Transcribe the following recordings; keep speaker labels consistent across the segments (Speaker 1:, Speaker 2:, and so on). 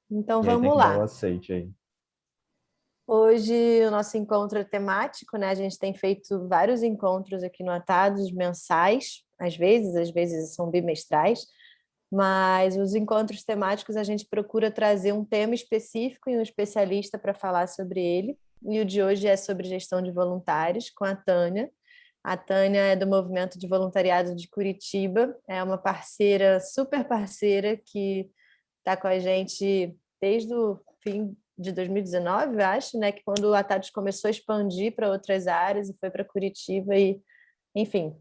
Speaker 1: Então
Speaker 2: E aí tem
Speaker 1: vamos
Speaker 2: que dar o
Speaker 1: lá.
Speaker 2: aceite aí.
Speaker 1: Hoje o nosso encontro é temático, né? A gente tem feito vários encontros aqui no Atados, mensais, às vezes são bimestrais, mas os encontros temáticos a gente procura trazer um tema específico e um especialista para falar sobre ele. E o de hoje é sobre gestão de voluntários, com a Tânia. A Tânia é do Movimento de Voluntariado de Curitiba, é uma parceira, super parceira, que está com a gente desde o fim de 2019, eu acho, né? Que quando o Atados começou a expandir para outras áreas e foi para Curitiba e, enfim,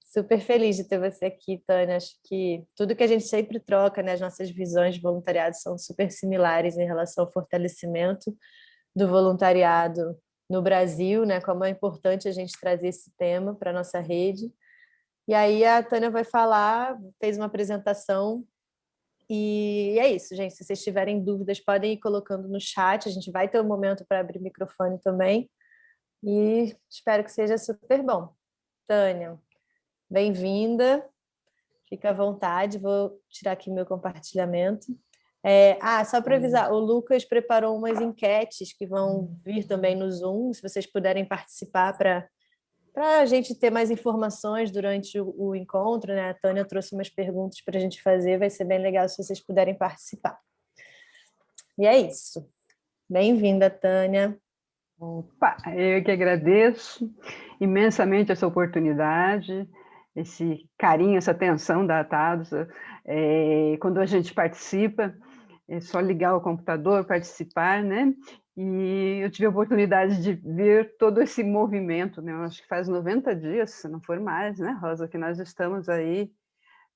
Speaker 1: super feliz de ter você aqui, Tânia. Acho que tudo que a gente sempre troca, né? As nossas visões de voluntariado são super similares em relação ao fortalecimento do voluntariado no Brasil, né? Como é importante a gente trazer esse tema para a nossa rede. E aí a Tânia vai falar, fez uma apresentação e é isso, gente. Se vocês tiverem dúvidas, podem ir colocando no chat. A gente vai ter um momento para abrir o microfone também. E espero que seja super bom. Tânia, bem-vinda. Fica à vontade. Vou tirar aqui meu compartilhamento. Só para avisar, o Lucas preparou umas enquetes que vão vir também no Zoom. Se vocês puderem participar para a gente ter mais informações durante o encontro, né? A Tânia trouxe umas perguntas para a gente fazer, vai ser bem legal se vocês puderem participar. E é isso. Bem-vinda, Tânia.
Speaker 3: Opa, eu que agradeço imensamente essa oportunidade, esse carinho, essa atenção da Atados. Quando a gente participa, é só ligar o computador, participar, né? E eu tive a oportunidade de ver todo esse movimento, né? Eu acho que faz 90 dias, se não for mais, né, Rosa, que nós estamos aí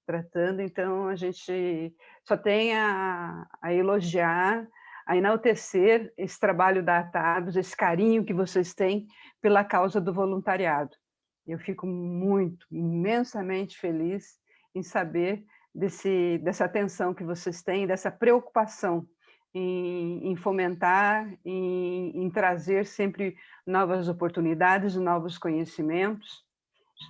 Speaker 3: tratando, então a gente só tem a elogiar, a enaltecer esse trabalho da Atados, esse carinho que vocês têm pela causa do voluntariado. Eu fico muito, imensamente feliz em saber dessa atenção que vocês têm, dessa preocupação em fomentar, em trazer sempre novas oportunidades, novos conhecimentos.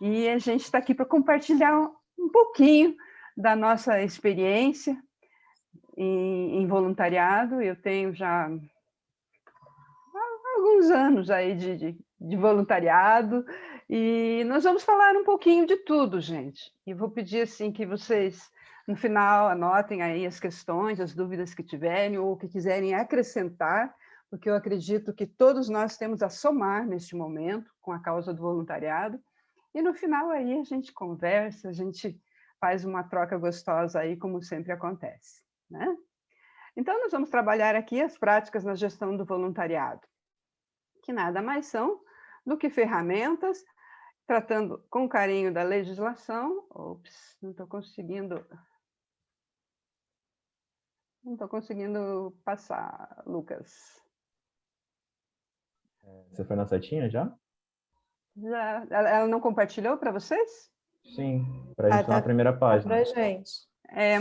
Speaker 3: E a gente está aqui para compartilhar um pouquinho da nossa experiência em voluntariado. Eu tenho já alguns anos aí de voluntariado e nós vamos falar um pouquinho de tudo, gente. E vou pedir assim que vocês, no final, anotem aí as questões, as dúvidas que tiverem ou que quiserem acrescentar, porque eu acredito que todos nós temos a somar neste momento com a causa do voluntariado. E no final aí a gente conversa, a gente faz uma troca gostosa aí, como sempre acontece, né? Então, nós vamos trabalhar aqui as práticas na gestão do voluntariado, que nada mais são do que ferramentas, tratando com carinho da legislação. Ops, não estou conseguindo passar, Lucas.
Speaker 2: Você foi na setinha já?
Speaker 3: Já, ela não compartilhou para vocês?
Speaker 2: Sim, para a gente tá na primeira
Speaker 1: Tá
Speaker 2: página.
Speaker 1: para gente.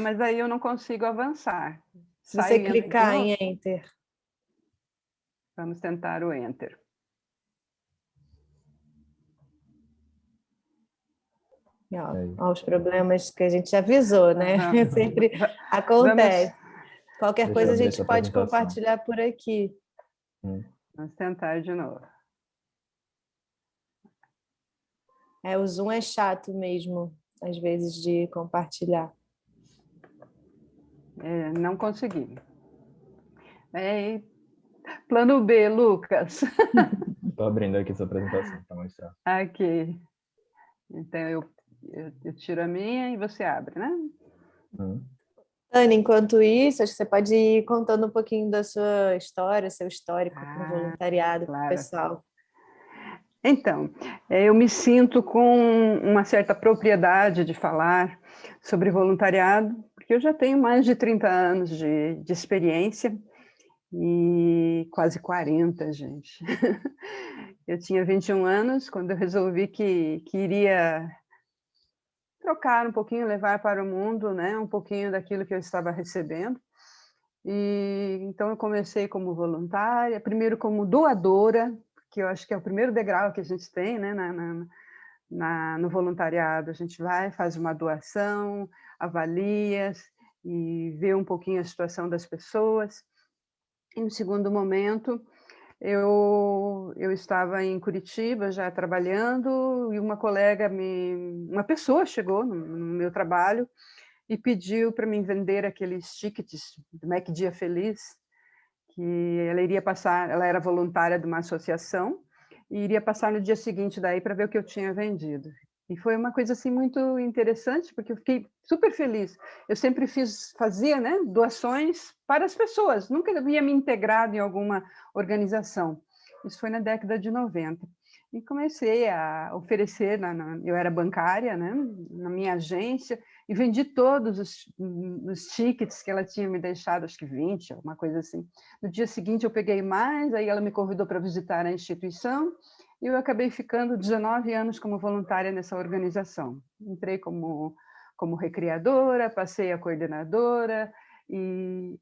Speaker 3: Mas aí eu não consigo avançar.
Speaker 1: Se você clicar em Enter.
Speaker 3: Vamos tentar o Enter.
Speaker 1: Ó, os problemas que a gente avisou, né? Sempre acontece. Qualquer coisa a gente pode compartilhar por aqui.
Speaker 3: Vamos tentar de novo.
Speaker 1: O Zoom é chato mesmo, às vezes, de compartilhar.
Speaker 3: Não consegui. Plano B, Lucas.
Speaker 2: Estou abrindo aqui sua apresentação para mostrar.
Speaker 3: Aqui. Então, eu tiro a minha e você abre, né?
Speaker 1: Tânia, enquanto isso, acho que você pode ir contando um pouquinho da sua história, seu histórico com voluntariado,
Speaker 3: claro.
Speaker 1: pessoal.
Speaker 3: Então, eu me sinto com uma certa propriedade de falar sobre voluntariado, porque eu já tenho mais de 30 anos de experiência e quase 40, gente. Eu tinha 21 anos quando eu resolvi que iria trocar um pouquinho, levar para o mundo, né, um pouquinho daquilo que eu estava recebendo. E então eu comecei como voluntária, primeiro como doadora, que eu acho que é o primeiro degrau que a gente tem, né, no voluntariado. A gente vai, faz uma doação, avalia e vê um pouquinho a situação das pessoas. E no segundo momento, eu estava em Curitiba já trabalhando e uma pessoa chegou no meu trabalho e pediu para mim vender aqueles tickets do Mac Dia Feliz, que ela iria passar, ela era voluntária de uma associação e iria passar no dia seguinte daí para ver o que eu tinha vendido. E foi uma coisa assim muito interessante, porque eu fiquei super feliz. Eu sempre fazia, né, doações para as pessoas, nunca havia me integrado em alguma organização. Isso foi na década de 90. E comecei a oferecer, eu era bancária, né, na minha agência, e vendi todos os tickets que ela tinha me deixado, acho que 20, alguma coisa assim. No dia seguinte eu peguei mais, aí ela me convidou para visitar a instituição, e eu acabei ficando 19 anos como voluntária nessa organização. Entrei como recreadora, passei a coordenadora e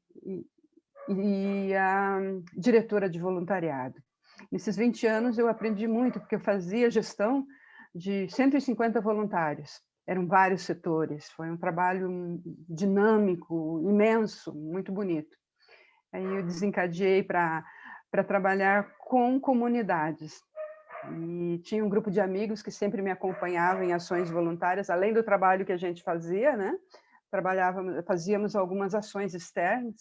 Speaker 3: a diretora de voluntariado. Nesses 20 anos eu aprendi muito, porque eu fazia gestão de 150 voluntários. Eram vários setores, foi um trabalho dinâmico, imenso, muito bonito. Aí eu desencadeei para trabalhar com comunidades. E tinha um grupo de amigos que sempre me acompanhavam em ações voluntárias, além do trabalho que a gente fazia, né? Fazíamos algumas ações externas,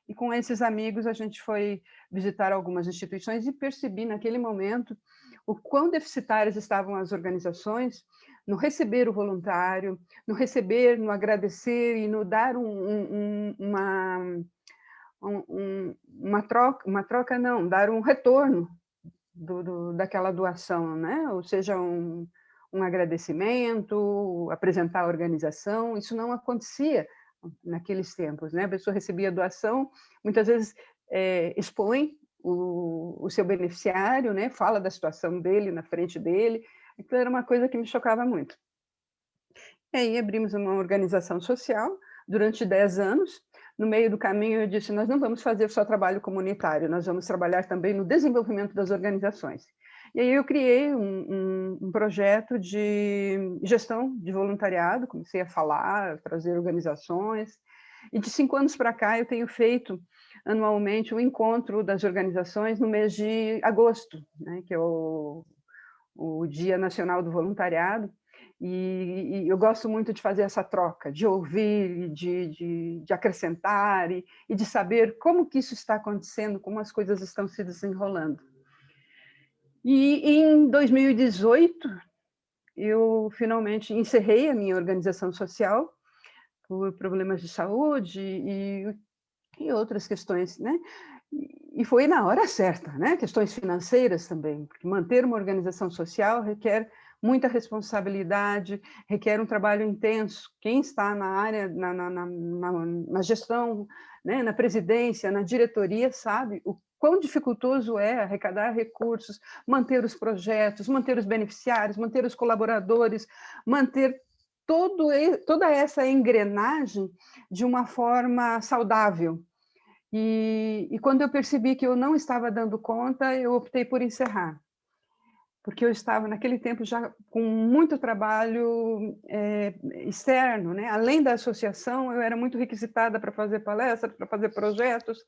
Speaker 3: e com esses amigos a gente foi visitar algumas instituições e percebi naquele momento o quão deficitárias estavam as organizações no receber o voluntário, no receber, no agradecer e no dar uma troca não, dar um retorno daquela doação, né? Ou seja, um agradecimento, apresentar a organização, isso não acontecia naqueles tempos, né? A pessoa recebia a doação, muitas vezes expõe o seu beneficiário, né? Fala da situação dele na frente dele, então era uma coisa que me chocava muito. E aí abrimos uma organização social durante 10 anos. No meio do caminho eu disse, nós não vamos fazer só trabalho comunitário, nós vamos trabalhar também no desenvolvimento das organizações. E aí eu criei um projeto de gestão de voluntariado, comecei a falar, trazer organizações, e de 5 anos para cá eu tenho feito anualmente um encontro das organizações no mês de agosto, né, que é o Dia Nacional do Voluntariado, e eu gosto muito de fazer essa troca, de ouvir, de acrescentar e de saber como que isso está acontecendo, como as coisas estão se desenrolando. E em 2018, eu finalmente encerrei a minha organização social por problemas de saúde e outras questões, né? E foi na hora certa, né? Questões financeiras também, porque manter uma organização social requer muita responsabilidade, requer um trabalho intenso. Quem está na área, na gestão, né? Na presidência, na diretoria, sabe o quão dificultoso é arrecadar recursos, manter os projetos, manter os beneficiários, manter os colaboradores, manter toda essa engrenagem de uma forma saudável. E quando eu percebi que eu não estava dando conta, eu optei por encerrar, porque eu estava, naquele tempo, já com muito trabalho externo, né? Além da associação, eu era muito requisitada para fazer palestras, para fazer projetos,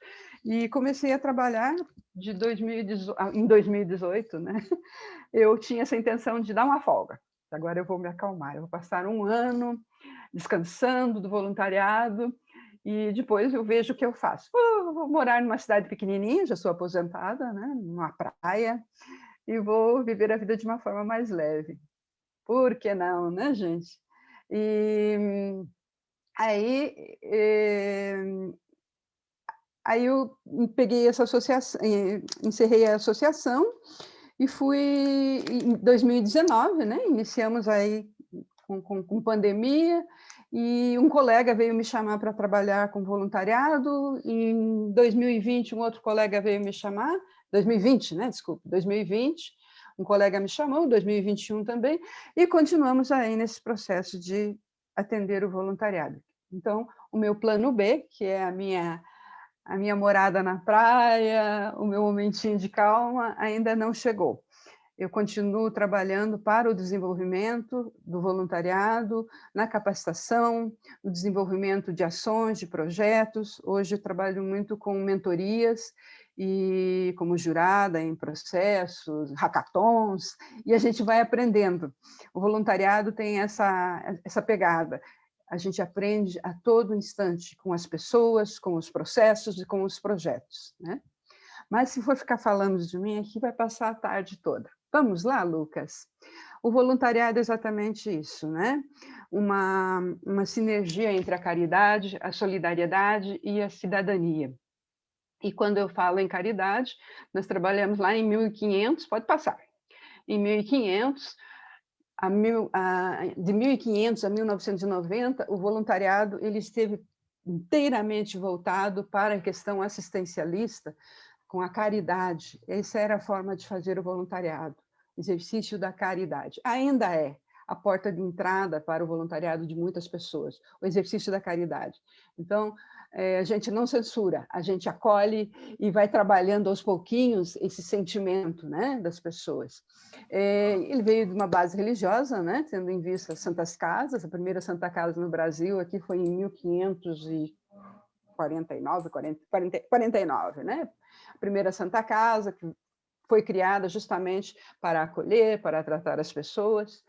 Speaker 3: e comecei a trabalhar em 2018, né? Eu tinha essa intenção de dar uma folga. Agora eu vou me acalmar, eu vou passar um ano descansando do voluntariado, e depois eu vejo o que eu faço. Vou morar numa cidade pequenininha, já sou aposentada, né, numa praia, e vou viver a vida de uma forma mais leve. Por que não, né, gente? E aí, eu peguei essa associação, encerrei a associação e fui em 2019, né? Iniciamos aí com pandemia, e um colega veio me chamar para trabalhar com voluntariado. Em 2020, um outro colega veio me chamar, 2020, né? Desculpa, 2020, um colega me chamou, 2021 também, e continuamos aí nesse processo de atender o voluntariado. Então, o meu plano B, que é a minha morada na praia, o meu momentinho de calma, ainda não chegou. Eu continuo trabalhando para o desenvolvimento do voluntariado, na capacitação, no desenvolvimento de ações, de projetos. Hoje eu trabalho muito com mentorias e como jurada em processos, hackathons, e a gente vai aprendendo. O voluntariado tem essa pegada. A gente aprende a todo instante com as pessoas, com os processos e com os projetos, né? Mas se for ficar falando de mim aqui, vai passar a tarde toda. Vamos lá, Lucas? O voluntariado é exatamente isso, né? Uma sinergia entre a caridade, a solidariedade e a cidadania. E quando eu falo em caridade, nós trabalhamos lá em 1500, pode passar, em 1500, de 1500 a 1990, o voluntariado ele esteve inteiramente voltado para a questão assistencialista, com a caridade. Essa era a forma de fazer o voluntariado, exercício da caridade. Ainda é a porta de entrada para o voluntariado de muitas pessoas, o exercício da caridade. Então, a gente não censura, a gente acolhe e vai trabalhando aos pouquinhos esse sentimento, né, das pessoas. Ele veio de uma base religiosa, né, tendo em vista as Santas Casas. A primeira Santa Casa no Brasil aqui foi em 1549, né? A primeira Santa Casa, que foi criada justamente para acolher, para tratar as pessoas.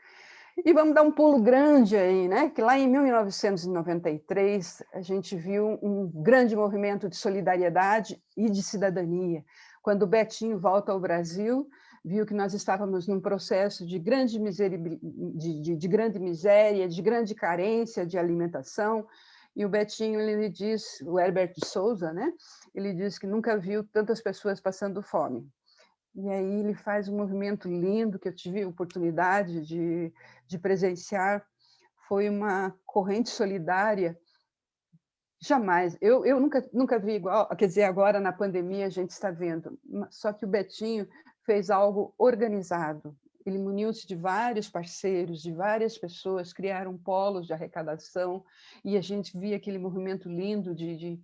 Speaker 3: E vamos dar um pulo grande aí, né? Que lá em 1993 a gente viu um grande movimento de solidariedade e de cidadania. Quando o Betinho volta ao Brasil, viu que nós estávamos num processo de grande miséria, de grande carência de alimentação. E o Betinho, ele diz, o Herbert de Souza, né? Ele diz que nunca viu tantas pessoas passando fome. E aí ele faz um movimento lindo que eu tive a oportunidade de presenciar. Foi uma corrente solidária. Jamais. Eu nunca vi igual. Quer dizer, agora na pandemia a gente está vendo. Só que o Betinho fez algo organizado. Ele muniu-se de vários parceiros, de várias pessoas, criaram polos de arrecadação, e a gente via aquele movimento lindo de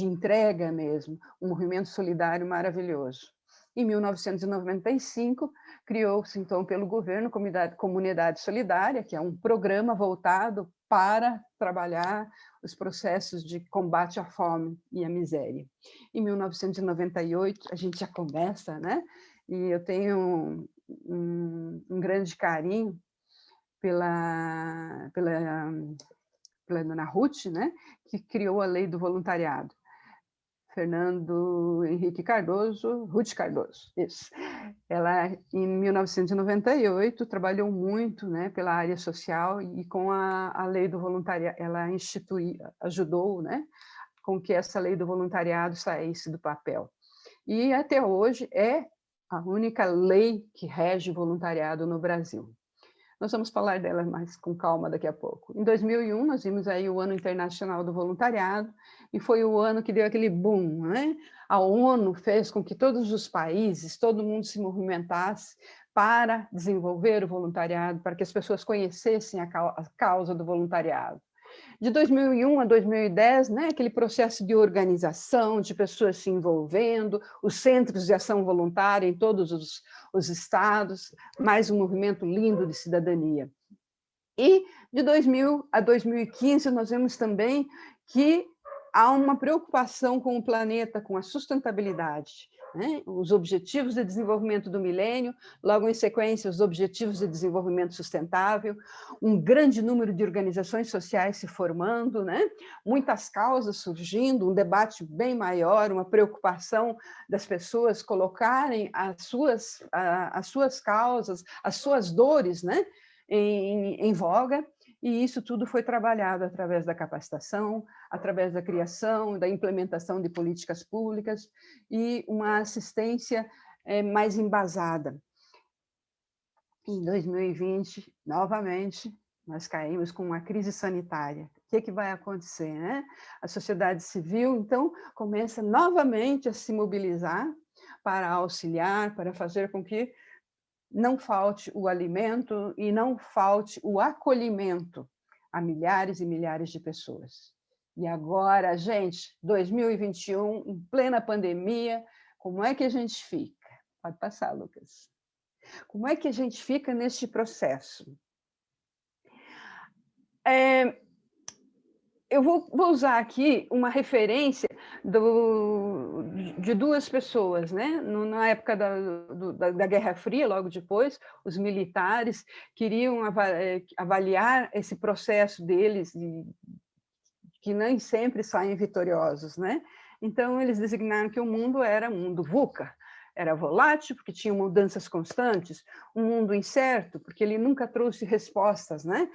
Speaker 3: entrega mesmo, um movimento solidário maravilhoso. Em 1995, criou-se, então, pelo governo, Comunidade Solidária, que é um programa voltado para trabalhar os processos de combate à fome e à miséria. Em 1998, a gente já começa, né? E eu tenho um grande carinho pela Dona Ruth, né? Que criou a Lei do Voluntariado. Fernando Henrique Cardoso, Ruth Cardoso, isso. Ela, em 1998, trabalhou muito, né, pela área social, e com a lei do voluntariado, ela ajudou, né, com que essa lei do voluntariado saísse do papel. E até hoje é a única lei que rege o voluntariado no Brasil. Nós vamos falar dela mais com calma daqui a pouco. Em 2001, nós vimos aí o Ano Internacional do Voluntariado, e foi o ano que deu aquele boom, né? A ONU fez com que todos os países, todo mundo se movimentasse para desenvolver o voluntariado, para que as pessoas conhecessem a causa do voluntariado. De 2001 a 2010, né, aquele processo de organização, de pessoas se envolvendo, os centros de ação voluntária em todos os estados, mais um movimento lindo de cidadania. E de 2000 a 2015, nós vemos também que há uma preocupação com o planeta, com a sustentabilidade, né? Os Objetivos de Desenvolvimento do Milênio, logo em sequência, os Objetivos de Desenvolvimento Sustentável, um grande número de organizações sociais se formando, né? Muitas causas surgindo, um debate bem maior, uma preocupação das pessoas colocarem as suas causas, as suas dores, né? em voga. E isso tudo foi trabalhado através da capacitação, através da criação, da implementação de políticas públicas e uma assistência mais embasada. Em 2020, novamente, nós caímos com uma crise sanitária. O que vai acontecer, né? A sociedade civil, então, começa novamente a se mobilizar para auxiliar, para fazer com que não falte o alimento e não falte o acolhimento a milhares e milhares de pessoas. E agora, gente, 2021, em plena pandemia, como é que a gente fica? Pode passar, Lucas. Como é que a gente fica neste processo? Eu vou usar aqui uma referência de duas pessoas, né? Na época da Guerra Fria, logo depois, os militares queriam avaliar esse processo deles, que nem sempre saem vitoriosos, né? Então, eles designaram que o mundo era um mundo VUCA, era volátil, porque tinha mudanças constantes, um mundo incerto, porque ele nunca trouxe respostas, né?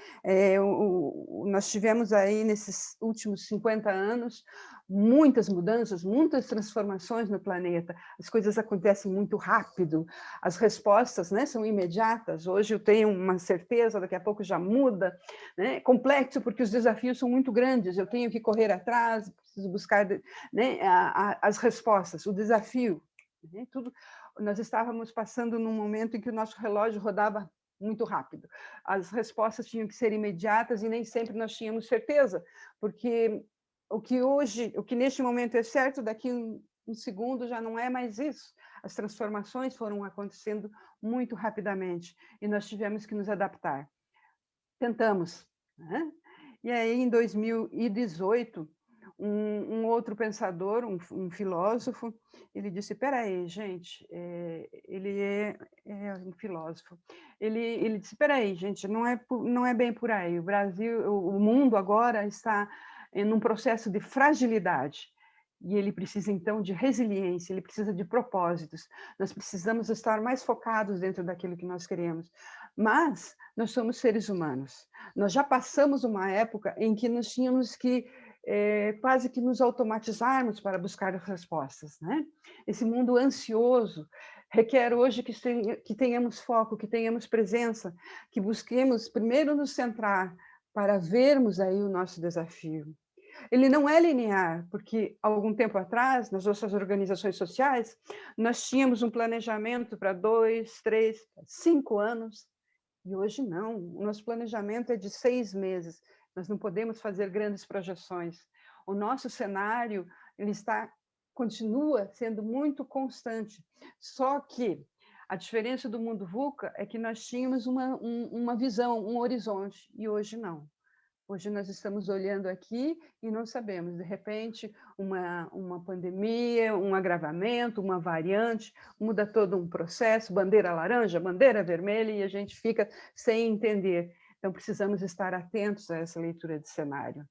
Speaker 3: Nós tivemos aí, nesses últimos 50 anos, muitas mudanças, muitas transformações no planeta, as coisas acontecem muito rápido, as respostas, né, são imediatas, hoje eu tenho uma certeza, daqui a pouco já muda, né? Complexo, porque os desafios são muito grandes, eu tenho que correr atrás, preciso buscar, né, as respostas, o desafio, tudo. Nós estávamos passando num momento em que o nosso relógio rodava muito rápido. As respostas tinham que ser imediatas e nem sempre nós tínhamos certeza, porque o que neste momento é certo, daqui um segundo já não é mais isso. As transformações foram acontecendo muito rapidamente e nós tivemos que nos adaptar. Tentamos, né? E aí, em 2018, um outro pensador, um filósofo, ele disse, espera aí, gente, ele é um filósofo, ele disse, espera aí, gente, não é bem por aí, o Brasil, o mundo agora está num processo de fragilidade, e ele precisa, então, de resiliência, ele precisa de propósitos, nós precisamos estar mais focados dentro daquilo que nós queremos, mas nós somos seres humanos, nós já passamos uma época em que nós tínhamos que quase que nos automatizarmos para buscar as respostas, né? Esse mundo ansioso requer hoje que tenhamos foco, que tenhamos presença, que busquemos primeiro nos centrar para vermos aí o nosso desafio. Ele não é linear, porque algum tempo atrás, nas nossas organizações sociais, nós tínhamos um planejamento para 2, 3, 5 anos, e hoje não. O nosso planejamento é de 6 meses. Nós não podemos fazer grandes projeções. O nosso cenário ele continua sendo muito constante. Só que a diferença do mundo VUCA é que nós tínhamos uma visão, um horizonte, e hoje não. Hoje nós estamos olhando aqui e não sabemos, de repente, uma pandemia, um agravamento, uma variante, muda todo um processo, bandeira laranja, bandeira vermelha, e a gente fica sem entender. Então, precisamos estar atentos a essa leitura de cenário.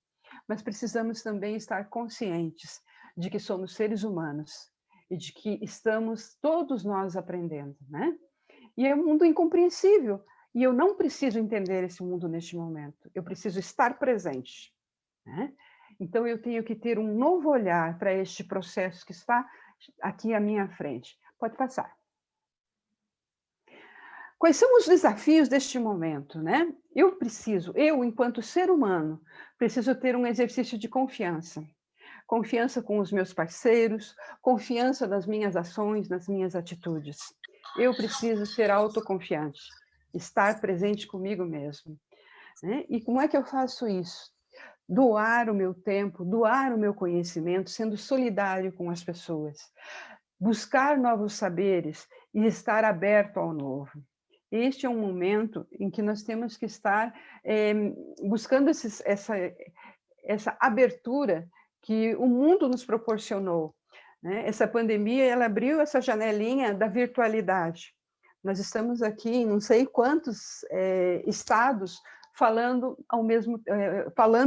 Speaker 3: Mas precisamos também estar conscientes de que somos seres humanos e de que estamos todos nós aprendendo, né? E é um mundo incompreensível. E eu não preciso entender esse mundo neste momento, eu preciso estar presente, né? Então, eu tenho que ter um novo olhar para este processo que está aqui à minha frente. Pode passar. Quais são os desafios deste momento, né? Eu, enquanto ser humano, preciso ter um exercício de confiança. Confiança com os meus parceiros, confiança nas minhas ações, nas minhas atitudes. Eu preciso ser autoconfiante. Estar presente comigo mesmo, né? E como é que eu faço isso? Doar o meu tempo, doar o meu conhecimento, sendo solidário com as pessoas. Buscar novos saberes e estar aberto ao novo. Este é um momento em que nós temos que estar buscando essa abertura que o mundo nos proporcionou, né? Essa pandemia, ela abriu essa janelinha da virtualidade. Nós estamos aqui em não sei quantos estados falando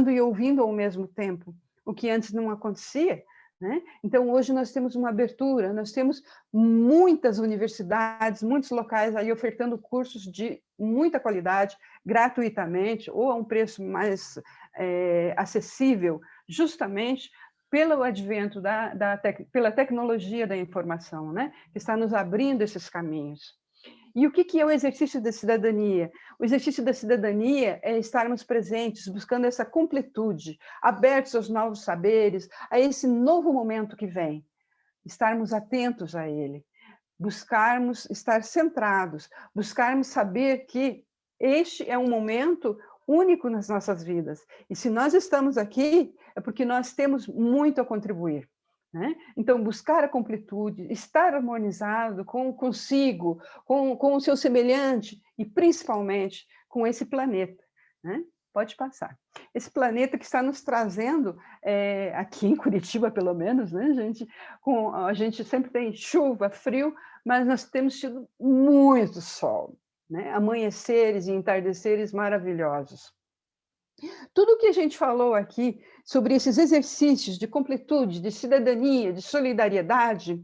Speaker 3: e ouvindo ao mesmo tempo, o que antes não acontecia, né? Então, hoje nós temos uma abertura, nós temos muitas universidades, muitos locais aí ofertando cursos de muita qualidade, gratuitamente, ou a um preço mais acessível, justamente pelo advento pela tecnologia da informação, né? Que está nos abrindo esses caminhos. E o que é o exercício da cidadania? O exercício da cidadania é estarmos presentes, buscando essa completude, abertos aos novos saberes, a esse novo momento que vem. Estarmos atentos a ele, buscarmos estar centrados, buscarmos saber que este é um momento único nas nossas vidas. E se nós estamos aqui, é porque nós temos muito a contribuir. né? Então, buscar a completude, estar harmonizado consigo, com o seu semelhante e, principalmente, com esse planeta, né? Pode passar. Esse planeta que está nos trazendo, aqui em Curitiba, pelo menos, né, gente? A gente sempre tem chuva, frio, mas nós temos tido muito sol, né? Amanheceres e entardeceres maravilhosos. Tudo que a gente falou aqui sobre esses exercícios de completude, de cidadania, de solidariedade,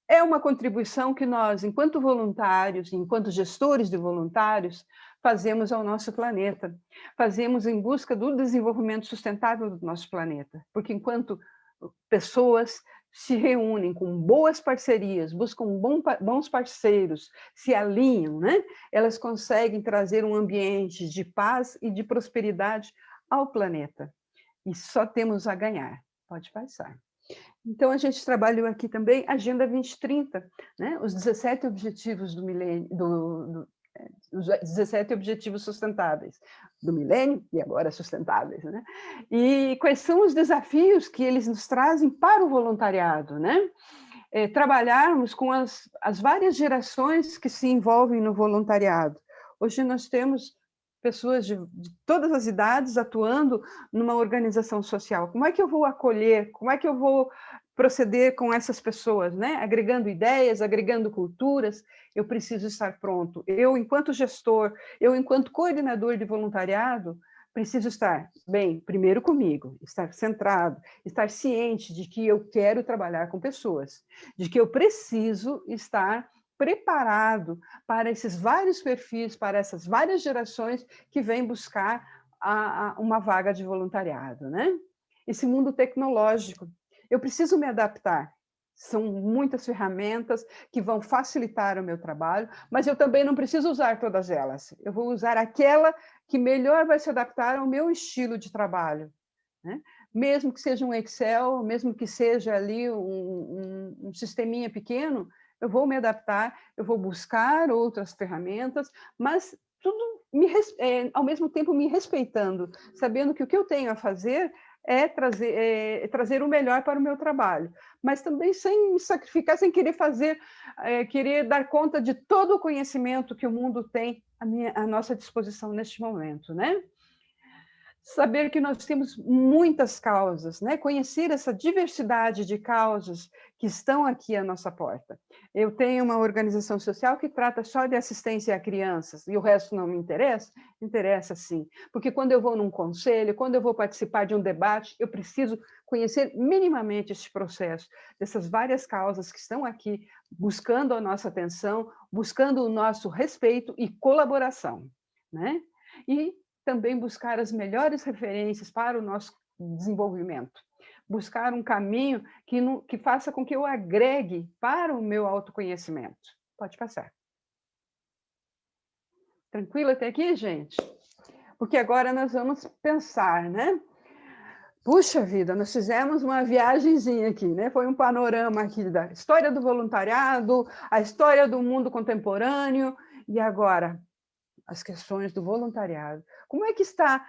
Speaker 3: é uma contribuição que nós, enquanto voluntários, enquanto gestores de voluntários, fazemos ao nosso planeta. Fazemos em busca do desenvolvimento sustentável do nosso planeta. Porque enquanto pessoas se reúnem com boas parcerias, buscam bons parceiros, se alinham, né? Elas conseguem trazer um ambiente de paz e de prosperidade ao planeta. E só temos a ganhar. Pode passar. Então, a gente trabalhou aqui também a Agenda 2030, né? Os 17 objetivos do milênio, os 17 objetivos sustentáveis do milênio e agora sustentáveis, né? E quais são os desafios que eles nos trazem para o voluntariado, né? Trabalharmos com as várias gerações que se envolvem no voluntariado. Hoje nós temos pessoas de todas as idades atuando numa organização social. Como é que eu vou acolher? Como é que eu vou proceder com essas pessoas, né? Agregando ideias, agregando culturas. Eu preciso estar pronto. Eu, enquanto gestor, eu, enquanto coordenador de voluntariado, preciso estar bem, primeiro comigo, estar centrado, estar ciente de que eu quero trabalhar com pessoas, de que eu preciso estar preparado para esses vários perfis, para essas várias gerações que vêm buscar uma vaga de voluntariado, né? Esse mundo tecnológico, eu preciso me adaptar. São muitas ferramentas que vão facilitar o meu trabalho, mas eu também não preciso usar todas elas. Eu vou usar aquela que melhor vai se adaptar ao meu estilo de trabalho, né? Mesmo que seja um Excel, mesmo que seja ali um sisteminha pequeno, eu vou me adaptar, eu vou buscar outras ferramentas, mas tudo ao mesmo tempo me respeitando, sabendo que o que eu tenho a fazer é trazer o melhor para o meu trabalho, mas também sem me sacrificar, sem querer querer dar conta de todo o conhecimento que o mundo tem à nossa disposição neste momento, né? Saber que nós temos muitas causas, né? Conhecer essa diversidade de causas que estão aqui à nossa porta. Eu tenho uma organização social que trata só de assistência a crianças e o resto não me interessa? Interessa sim, porque quando eu vou num conselho, quando eu vou participar de um debate, eu preciso conhecer minimamente esse processo, dessas várias causas que estão aqui buscando a nossa atenção, buscando o nosso respeito e colaboração, né? E também buscar as melhores referências para o nosso desenvolvimento. Buscar um caminho que faça com que eu agregue para o meu autoconhecimento. Pode passar. Tranquilo até aqui, gente? Porque agora nós vamos pensar, né? Puxa vida, nós fizemos uma viagenzinha aqui, né? Foi um panorama aqui da história do voluntariado, a história do mundo contemporâneo, e agora as questões do voluntariado. Como é que está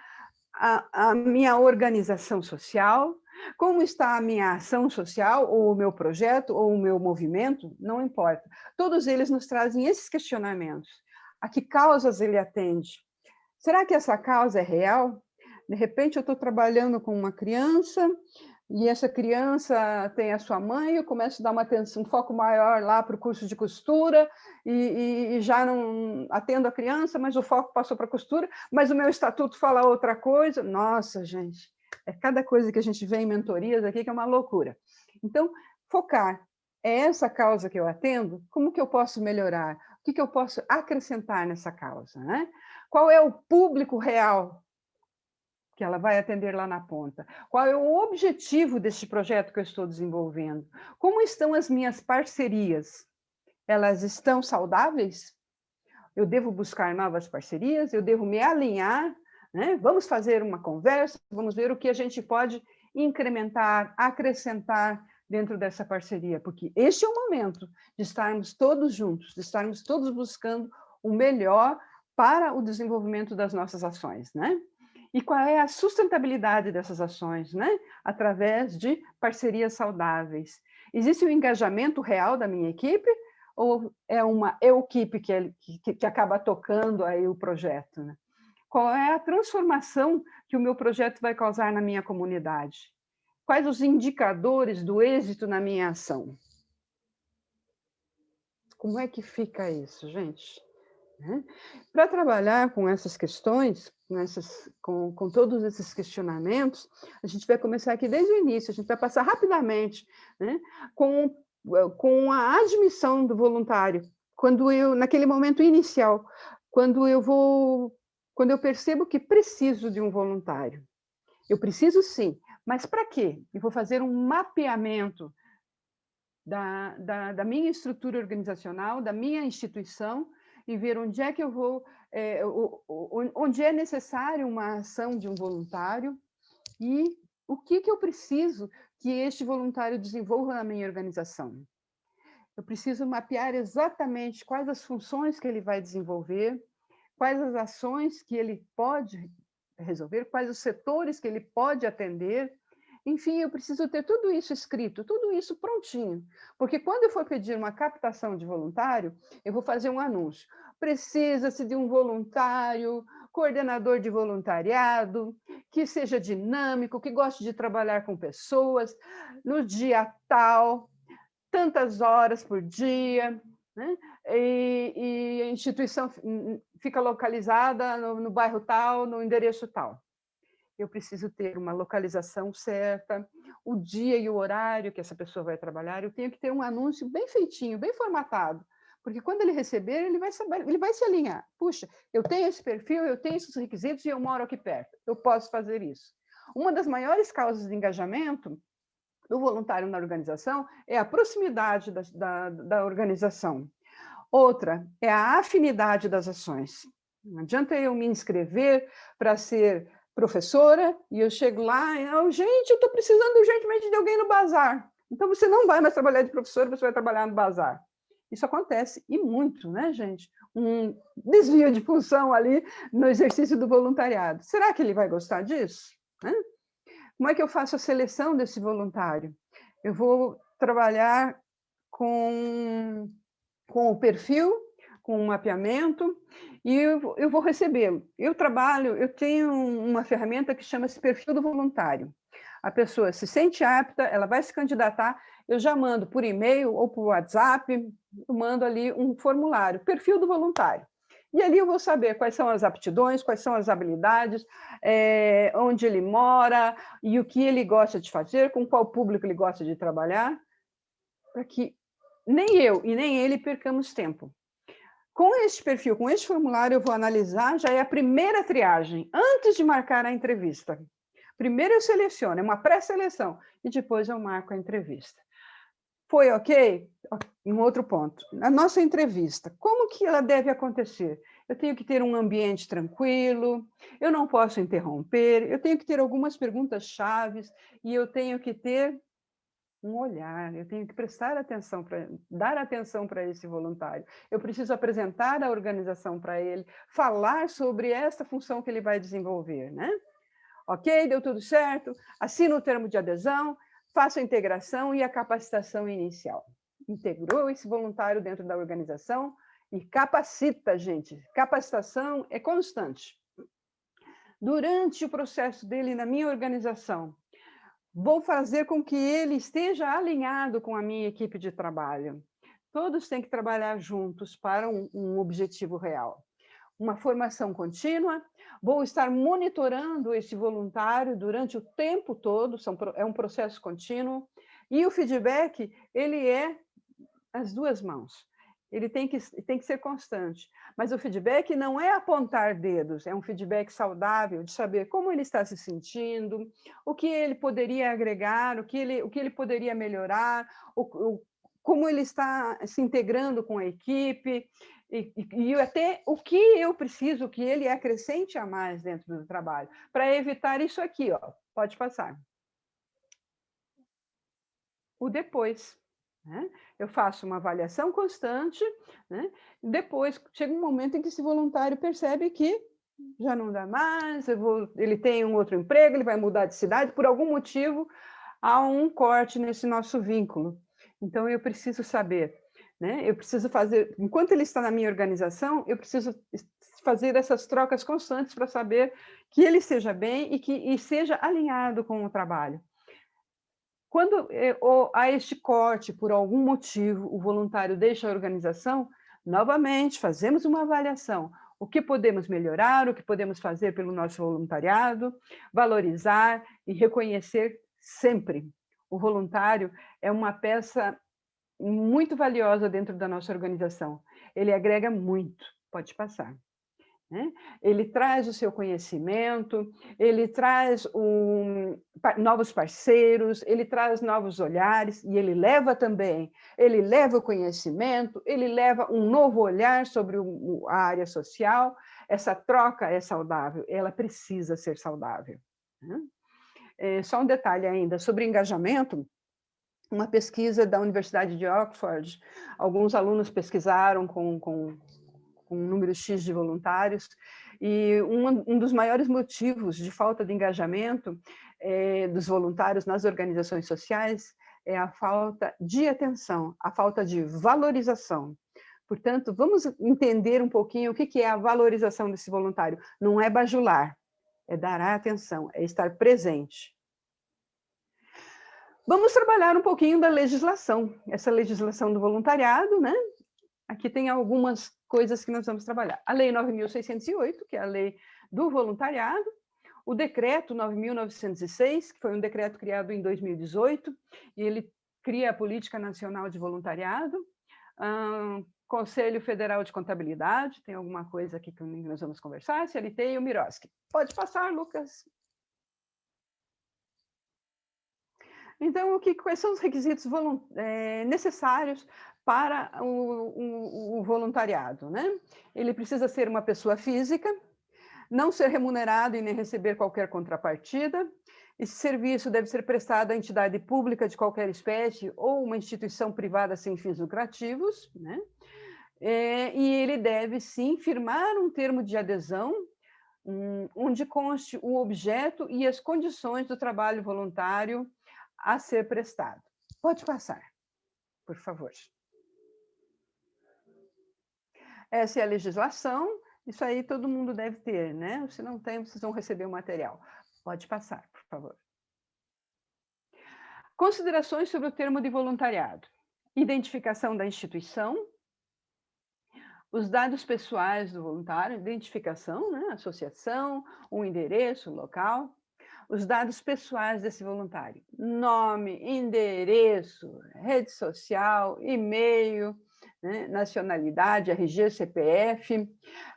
Speaker 3: a minha organização social? Como está a minha ação social, ou o meu projeto, ou o meu movimento? Não importa. Todos eles nos trazem esses questionamentos. A que causas ele atende? Será que essa causa é real? De repente, eu estou trabalhando com uma criança, e essa criança tem a sua mãe, eu começo a dar um foco maior lá para o curso de costura, e já não atendo a criança, mas o foco passou para a costura, mas o meu estatuto fala outra coisa. Nossa, gente, é cada coisa que a gente vê em mentorias aqui que é uma loucura. Então, focar, é essa causa que eu atendo? Como que eu posso melhorar? O que eu posso acrescentar nessa causa, né? Qual é o público real que ela vai atender lá na ponta? Qual é o objetivo deste projeto que eu estou desenvolvendo? Como estão as minhas parcerias? Elas estão saudáveis? Eu devo buscar novas parcerias? Eu devo me alinhar, né? Vamos fazer uma conversa, vamos ver o que a gente pode incrementar, acrescentar dentro dessa parceria, porque este é o momento de estarmos todos juntos, de estarmos todos buscando o melhor para o desenvolvimento das nossas ações, né? E qual é a sustentabilidade dessas ações, né? Através de parcerias saudáveis. Existe um engajamento real da minha equipe ou é uma equipe que acaba tocando aí o projeto, né? Qual é a transformação que o meu projeto vai causar na minha comunidade? Quais os indicadores do êxito na minha ação? Como é que fica isso, gente? Para trabalhar com essas questões, com todos esses questionamentos, a gente vai começar aqui desde o início, a gente vai passar rapidamente, né, com a admissão do voluntário, naquele momento inicial, quando eu percebo que preciso de um voluntário. Eu preciso sim, mas para quê? Eu vou fazer um mapeamento da minha estrutura organizacional, da minha instituição, e ver onde é que eu vou, onde é necessário uma ação de um voluntário e o que eu preciso que este voluntário desenvolva na minha organização. Eu preciso mapear exatamente quais as funções que ele vai desenvolver, quais as ações que ele pode resolver, quais os setores que ele pode atender. Enfim, eu preciso ter tudo isso escrito, tudo isso prontinho, porque quando eu for pedir uma captação de voluntário, eu vou fazer um anúncio. Precisa-se de um voluntário, coordenador de voluntariado, que seja dinâmico, que goste de trabalhar com pessoas, no dia tal, tantas horas por dia, né? E a instituição fica localizada no bairro tal, no endereço tal. Eu preciso ter uma localização certa, o dia e o horário que essa pessoa vai trabalhar, eu tenho que ter um anúncio bem feitinho, bem formatado, porque quando ele receber, ele vai saber, ele vai se alinhar. Puxa, eu tenho esse perfil, eu tenho esses requisitos e eu moro aqui perto, eu posso fazer isso. Uma das maiores causas de engajamento do voluntário na organização é a proximidade da organização. Outra é a afinidade das ações. Não adianta eu me inscrever para ser professora e eu chego lá e, gente, eu estou precisando urgentemente de alguém no bazar. Então, você não vai mais trabalhar de professora, você vai trabalhar no bazar. Isso acontece, e muito, né, gente? Um desvio de função ali no exercício do voluntariado. Será que ele vai gostar disso? Né? Como é que eu faço a seleção desse voluntário? Eu vou trabalhar com o perfil, com o mapeamento, e eu vou recebê-lo. Eu tenho uma ferramenta que chama-se perfil do voluntário. A pessoa se sente apta, ela vai se candidatar, eu já mando por e-mail ou por WhatsApp, eu mando ali um formulário, perfil do voluntário. E ali eu vou saber quais são as aptidões, quais são as habilidades, onde ele mora e o que ele gosta de fazer, com qual público ele gosta de trabalhar, para que nem eu e nem ele percamos tempo. Com este perfil, com este formulário, eu vou analisar, já é a primeira triagem, antes de marcar a entrevista. Primeiro eu seleciono, é uma pré-seleção, e depois eu marco a entrevista. Foi ok? Um outro ponto. A nossa entrevista, como que ela deve acontecer? Eu tenho que ter um ambiente tranquilo, eu não posso interromper, eu tenho que ter algumas perguntas chaves e eu tenho que ter um olhar, eu tenho que prestar atenção, dar atenção para esse voluntário. Eu preciso apresentar a organização para ele, falar sobre esta função que ele vai desenvolver, né? Ok, deu tudo certo, assina o termo de adesão, faça a integração e a capacitação inicial. Integrou esse voluntário dentro da organização e capacita, gente. Capacitação é constante. Durante o processo dele na minha organização, vou fazer com que ele esteja alinhado com a minha equipe de trabalho. Todos têm que trabalhar juntos para um objetivo real. Uma formação contínua, vou estar monitorando esse voluntário durante o tempo todo, é um processo contínuo, e o feedback, ele é as duas mãos. Ele tem que ser constante, mas o feedback não é apontar dedos, é um feedback saudável, de saber como ele está se sentindo, o que ele poderia agregar, o que ele poderia melhorar, como ele está se integrando com a equipe, e até o que eu preciso que ele acrescente a mais dentro do trabalho, para evitar isso aqui, ó. Pode passar. O depois. Né? Eu faço uma avaliação constante, né? Depois chega um momento em que esse voluntário percebe que já não dá mais, ele tem um outro emprego, ele vai mudar de cidade, por algum motivo há um corte nesse nosso vínculo. Então, eu preciso saber, né? Eu preciso fazer, enquanto ele está na minha organização, eu preciso fazer essas trocas constantes para saber que ele esteja bem e seja alinhado com o trabalho. Quando há este corte, por algum motivo, o voluntário deixa a organização, novamente fazemos uma avaliação. O que podemos melhorar, o que podemos fazer pelo nosso voluntariado, valorizar e reconhecer sempre. O voluntário é uma peça muito valiosa dentro da nossa organização. Ele agrega muito. Pode passar. Né? Ele traz o seu conhecimento, ele traz novos parceiros, ele traz novos olhares, e ele leva também, ele leva o conhecimento, ele leva um novo olhar sobre a área social. Essa troca é saudável, ela precisa ser saudável. Né? Só um detalhe ainda sobre engajamento. Uma pesquisa da Universidade de Oxford, alguns alunos pesquisaram com um número X de voluntários, e um dos maiores motivos de falta de engajamento dos voluntários nas organizações sociais é a falta de atenção, a falta de valorização. Portanto, vamos entender um pouquinho o que é a valorização desse voluntário. Não é bajular, é dar atenção, é estar presente. Vamos trabalhar um pouquinho da legislação, essa legislação do voluntariado, né? Aqui tem algumas coisas que nós vamos trabalhar. A Lei 9.608, que é a lei do voluntariado, o Decreto 9.906, que foi um decreto criado em 2018, e ele cria a Política Nacional de Voluntariado, Conselho Federal de Contabilidade, tem alguma coisa aqui que nós vamos conversar, CLT e o Miroski. Pode passar, Lucas. Então, quais são os requisitos necessários para o voluntariado? Né? Ele precisa ser uma pessoa física, não ser remunerado e nem receber qualquer contrapartida. Esse serviço deve ser prestado à entidade pública de qualquer espécie ou uma instituição privada sem fins lucrativos. Né? E ele deve, sim, firmar um termo de adesão onde conste o objeto e as condições do trabalho voluntário a ser prestado. Pode passar, por favor. Essa é a legislação, isso aí todo mundo deve ter, né? Se não tem, vocês vão receber o material. Pode passar, por favor. Considerações sobre o termo de voluntariado. Identificação da instituição, os dados pessoais do voluntário, identificação, né? Associação, um endereço, local. Os dados pessoais desse voluntário, nome, endereço, rede social, e-mail, né, nacionalidade, RG, CPF,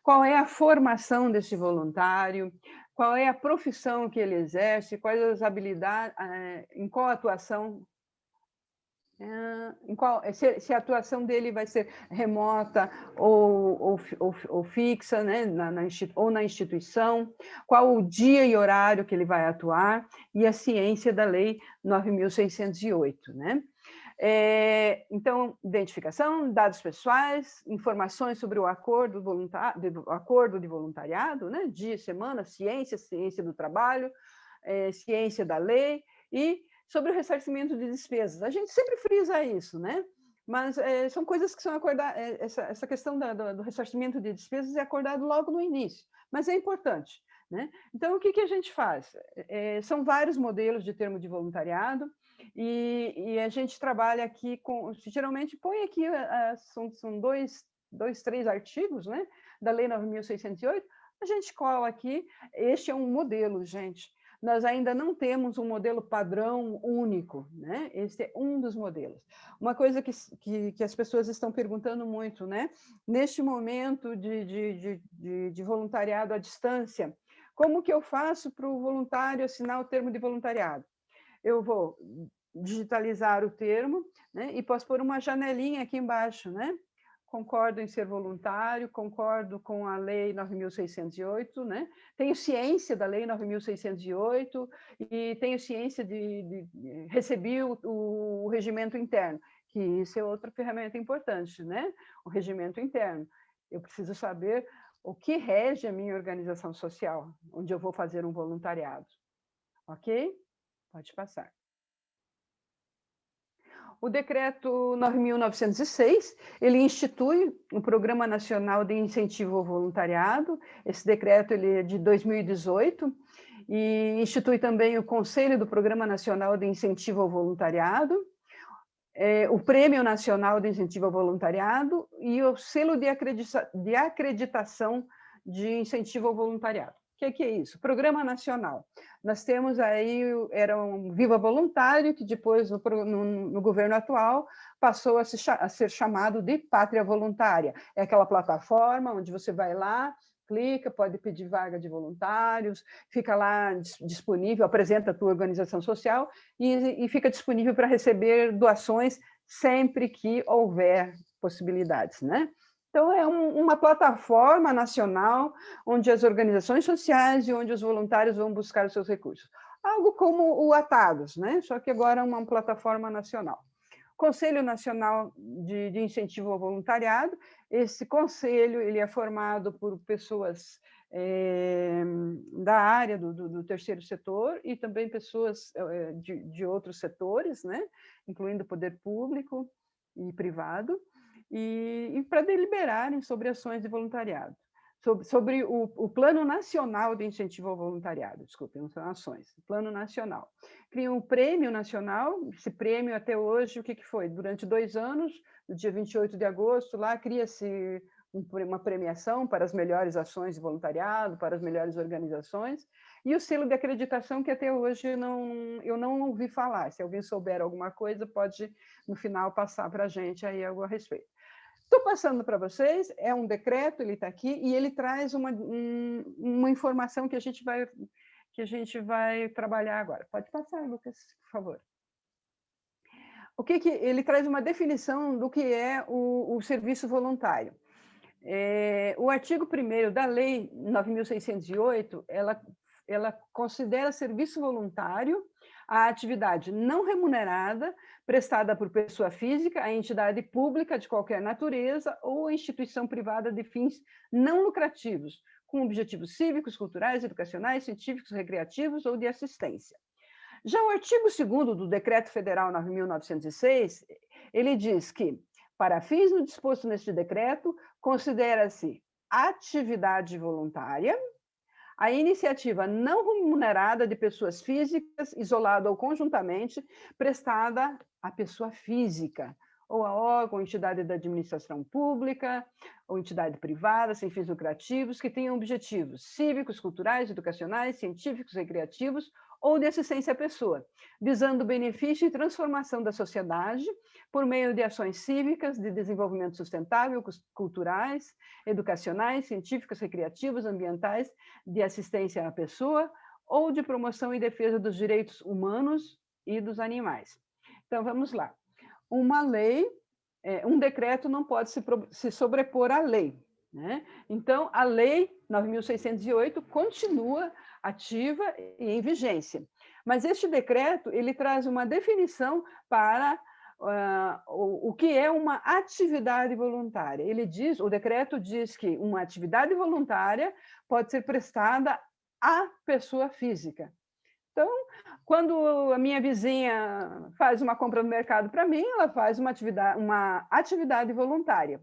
Speaker 3: qual é a formação desse voluntário, qual é a profissão que ele exerce, quais as habilidades, em qual atuação, se a atuação dele vai ser remota ou fixa, né, ou na instituição, qual o dia e horário que ele vai atuar, e a ciência da Lei 9.608. Né? Então, identificação, dados pessoais, informações sobre o acordo de voluntariado, né? Dia, semana, ciência do trabalho, ciência da lei e sobre o ressarcimento de despesas. A gente sempre frisa isso, né? Mas são coisas que são acordadas, essa questão do ressarcimento de despesas é acordado logo no início, mas é importante. Né? Então, o que a gente faz? São vários modelos de termo de voluntariado, e a gente trabalha aqui com, geralmente põe aqui, são três artigos, né, da Lei 9.608, a gente cola aqui, este é um modelo, gente. Nós ainda não temos um modelo padrão único, né? Esse é um dos modelos. Uma coisa que as pessoas estão perguntando muito, né? Neste momento de voluntariado à distância, como que eu faço para o voluntário assinar o termo de voluntariado? Eu vou digitalizar o termo, né? E posso pôr uma janelinha aqui embaixo, né? Concordo em ser voluntário, concordo com a Lei 9.608, né? Tenho ciência da Lei 9.608 e tenho ciência recebi o regimento interno, que isso é outra ferramenta importante, né? O regimento interno. Eu preciso saber o que rege a minha organização social, onde eu vou fazer um voluntariado. Ok? Pode passar. O decreto 9.906, ele institui o Programa Nacional de Incentivo ao Voluntariado. Esse decreto ele é de 2018 e institui também o Conselho do Programa Nacional de Incentivo ao Voluntariado, o Prêmio Nacional de Incentivo ao Voluntariado e o selo de acreditação de incentivo ao voluntariado. O que é isso? Programa Nacional. Nós temos aí, era um Viva Voluntário, que depois, no governo atual, passou a ser chamado de Pátria Voluntária. É aquela plataforma onde você vai lá, clica, pode pedir vaga de voluntários, fica lá disponível, apresenta a tua organização social e fica disponível para receber doações sempre que houver possibilidades, né? Então, é uma plataforma nacional onde as organizações sociais e onde os voluntários vão buscar os seus recursos. Algo como o Atados, né? Só que agora é uma plataforma nacional. Conselho Nacional de Incentivo ao Voluntariado. Esse conselho ele é formado por pessoas da área do terceiro setor e também pessoas de outros setores, né? Incluindo poder público e privado, e para deliberarem sobre ações de voluntariado. Sobre o Plano Nacional de Incentivo ao Voluntariado, desculpem, não são ações, Plano Nacional. Cria um prêmio nacional, esse prêmio até hoje, o que foi? Durante 2 anos, no dia 28 de agosto, lá cria-se uma premiação para as melhores ações de voluntariado, para as melhores organizações, e o selo de acreditação que até hoje eu não ouvi falar. Se alguém souber alguma coisa, pode, no final, passar para a gente aí algo a respeito. Estou passando para vocês, é um decreto, ele está aqui, e ele traz uma informação que a gente vai trabalhar agora. Pode passar, Lucas, por favor. Ele traz uma definição do que é o serviço voluntário. O artigo 1º da Lei 9.608, ela considera serviço voluntário a atividade não remunerada prestada por pessoa física, a entidade pública de qualquer natureza ou a instituição privada de fins não lucrativos, com objetivos cívicos, culturais, educacionais, científicos, recreativos ou de assistência. Já o artigo 2º do Decreto Federal 9.906, ele diz que, para fins no disposto neste decreto, considera-se atividade voluntária a iniciativa não remunerada de pessoas físicas, isolada ou conjuntamente, prestada à pessoa física, ou a órgão, entidade da administração pública, ou entidade privada, sem fins lucrativos, que tenham objetivos cívicos, culturais, educacionais, científicos, recreativos ou de assistência à pessoa, visando o benefício e transformação da sociedade por meio de ações cívicas, de desenvolvimento sustentável, culturais, educacionais, científicos, recreativos, ambientais, de assistência à pessoa ou de promoção e defesa dos direitos humanos e dos animais. Então, vamos lá. Uma lei, um decreto não pode se sobrepor à lei, né? Então, a Lei 9.608 continua ativa e em vigência. Mas este decreto, ele traz uma definição para o que é uma atividade voluntária. O decreto diz que uma atividade voluntária pode ser prestada à pessoa física. Então, quando a minha vizinha faz uma compra no mercado para mim, ela faz uma atividade voluntária.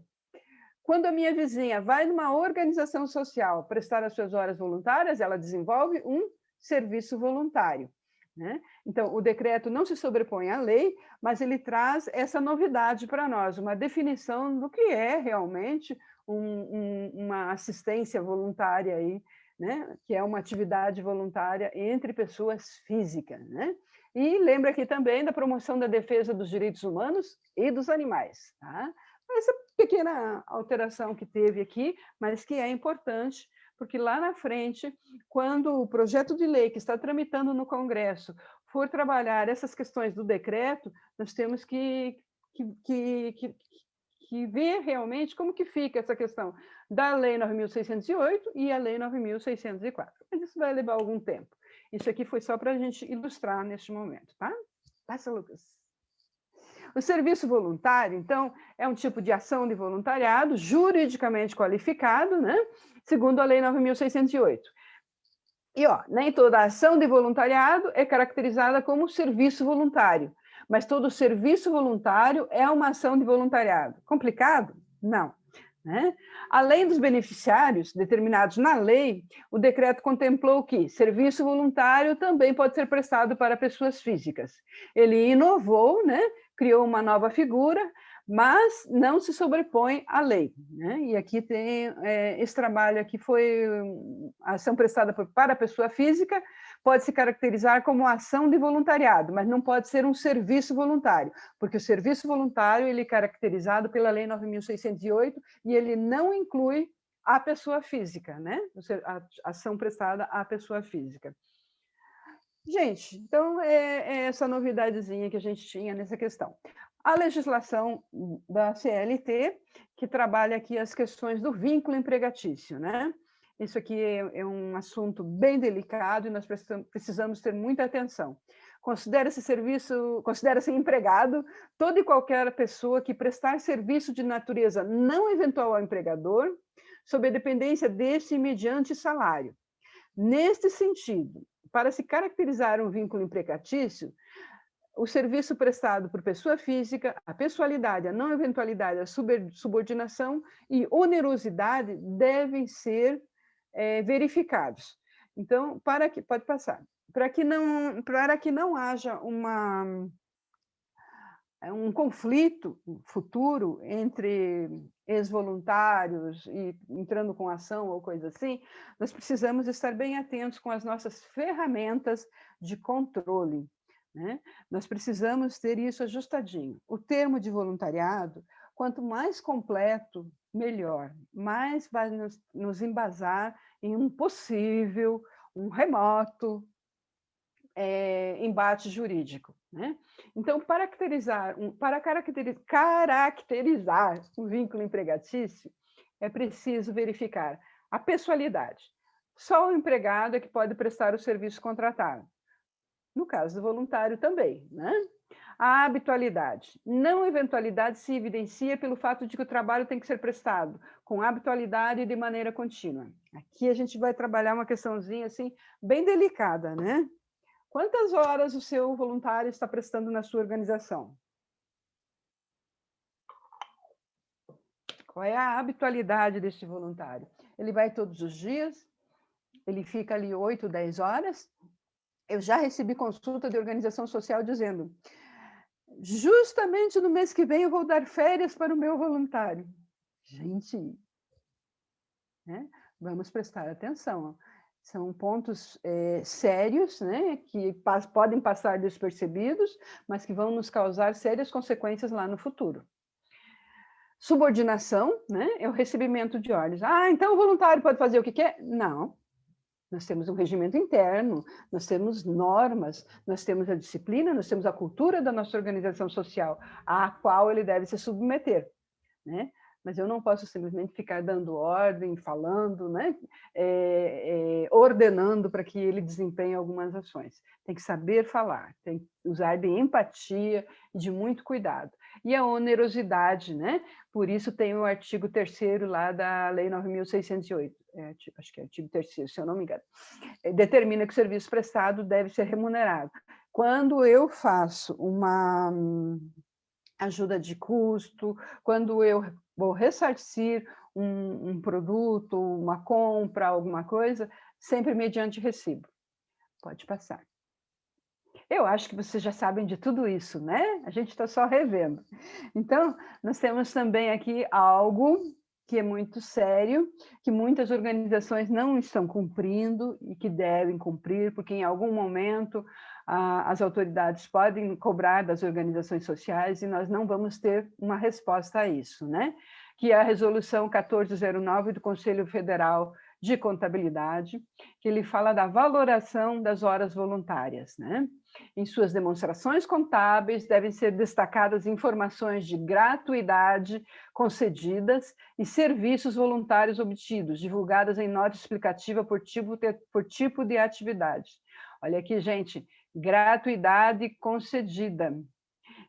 Speaker 3: Quando a minha vizinha vai numa organização social prestar as suas horas voluntárias, ela desenvolve um serviço voluntário, né? Então, o decreto não se sobrepõe à lei, mas ele traz essa novidade para nós, uma definição do que é realmente uma assistência voluntária aí, né? Que é uma atividade voluntária entre pessoas físicas, né? E lembra aqui também da promoção da defesa dos direitos humanos e dos animais, tá? Essa pequena alteração que teve aqui, mas que é importante, porque lá na frente, quando o projeto de lei que está tramitando no Congresso for trabalhar essas questões do decreto, nós temos que ver realmente como que fica essa questão da Lei 9.608 e a Lei 9.604. Mas isso vai levar algum tempo. Isso aqui foi só para a gente ilustrar neste momento, tá? Passa, Lucas. O serviço voluntário, então, é um tipo de ação de voluntariado juridicamente qualificado, né? Segundo a Lei 9.608. E, nem toda ação de voluntariado é caracterizada como serviço voluntário, mas todo serviço voluntário é uma ação de voluntariado. Complicado? Não. Né? Além dos beneficiários determinados na lei, o decreto contemplou que serviço voluntário também pode ser prestado para pessoas físicas. Ele inovou, né? Criou uma nova figura, mas não se sobrepõe à lei. Né? E aqui tem esse trabalho aqui foi ação prestada para a pessoa física, pode se caracterizar como ação de voluntariado, mas não pode ser um serviço voluntário, porque o serviço voluntário ele é caracterizado pela Lei 9.608 e ele não inclui a pessoa física, né? A ação prestada à pessoa física. Gente, então é essa novidadezinha que a gente tinha nessa questão. A legislação da CLT, que trabalha aqui as questões do vínculo empregatício, né? Isso aqui é um assunto bem delicado e nós precisamos ter muita atenção. Considera-se empregado toda e qualquer pessoa que prestar serviço de natureza não eventual ao empregador, sob a dependência deste mediante salário. Neste sentido, para se caracterizar um vínculo empregatício, o serviço prestado por pessoa física, a pessoalidade, a não eventualidade, a subordinação e onerosidade devem ser verificados. Então, pode passar. Para que não haja um conflito futuro entre ex-voluntários e entrando com ação ou coisa assim, nós precisamos estar bem atentos com as nossas ferramentas de controle. Né? Nós precisamos ter isso ajustadinho. O termo de voluntariado, quanto mais completo, melhor. Mais vai nos embasar em um possível, um remoto embate jurídico. Né? Então, para caracterizar um vínculo empregatício, é preciso verificar a pessoalidade. Só o empregado é que pode prestar o serviço contratado. No caso do voluntário também, né? A habitualidade. Não eventualidade se evidencia pelo fato de que o trabalho tem que ser prestado com habitualidade e de maneira contínua. Aqui a gente vai trabalhar uma questãozinha assim bem delicada, né? Quantas horas o seu voluntário está prestando na sua organização? Qual é a habitualidade deste voluntário? Ele vai todos os dias? Ele fica ali 8, 10 horas? Eu já recebi consulta de organização social dizendo: justamente no mês que vem eu vou dar férias para o meu voluntário. Gente, né? Vamos prestar atenção. São pontos sérios, né? Que podem passar despercebidos, mas que vão nos causar sérias consequências lá no futuro. Subordinação, né? É o recebimento de ordens. Então o voluntário pode fazer o que quer? Não. Nós temos um regimento interno, nós temos normas, nós temos a disciplina, nós temos a cultura da nossa organização social, à qual ele deve se submeter, né? Mas eu não posso simplesmente ficar dando ordem, falando, né? Ordenando para que ele desempenhe algumas ações. Tem que saber falar, tem que usar de empatia e de muito cuidado. E a onerosidade, né? Por isso tem o artigo 3º lá da Lei 9.608, acho que é o artigo 3º, se eu não me engano, determina que o serviço prestado deve ser remunerado. Quando eu faço uma ajuda de custo, quando eu vou ressarcir um produto, uma compra, alguma coisa, sempre mediante recibo. Pode passar. Eu acho que vocês já sabem de tudo isso, né? A gente está só revendo. Então, nós temos também aqui algo que é muito sério, que muitas organizações não estão cumprindo e que devem cumprir, porque em algum momento as autoridades podem cobrar das organizações sociais e nós não vamos ter uma resposta a isso, né? Que é a Resolução 1409 do Conselho Federal de Contabilidade, que ele fala da valoração das horas voluntárias, né? Em suas demonstrações contábeis devem ser destacadas informações de gratuidade concedidas e serviços voluntários obtidos, divulgadas em nota explicativa por tipo de atividade. Olha aqui, gente, gratuidade concedida.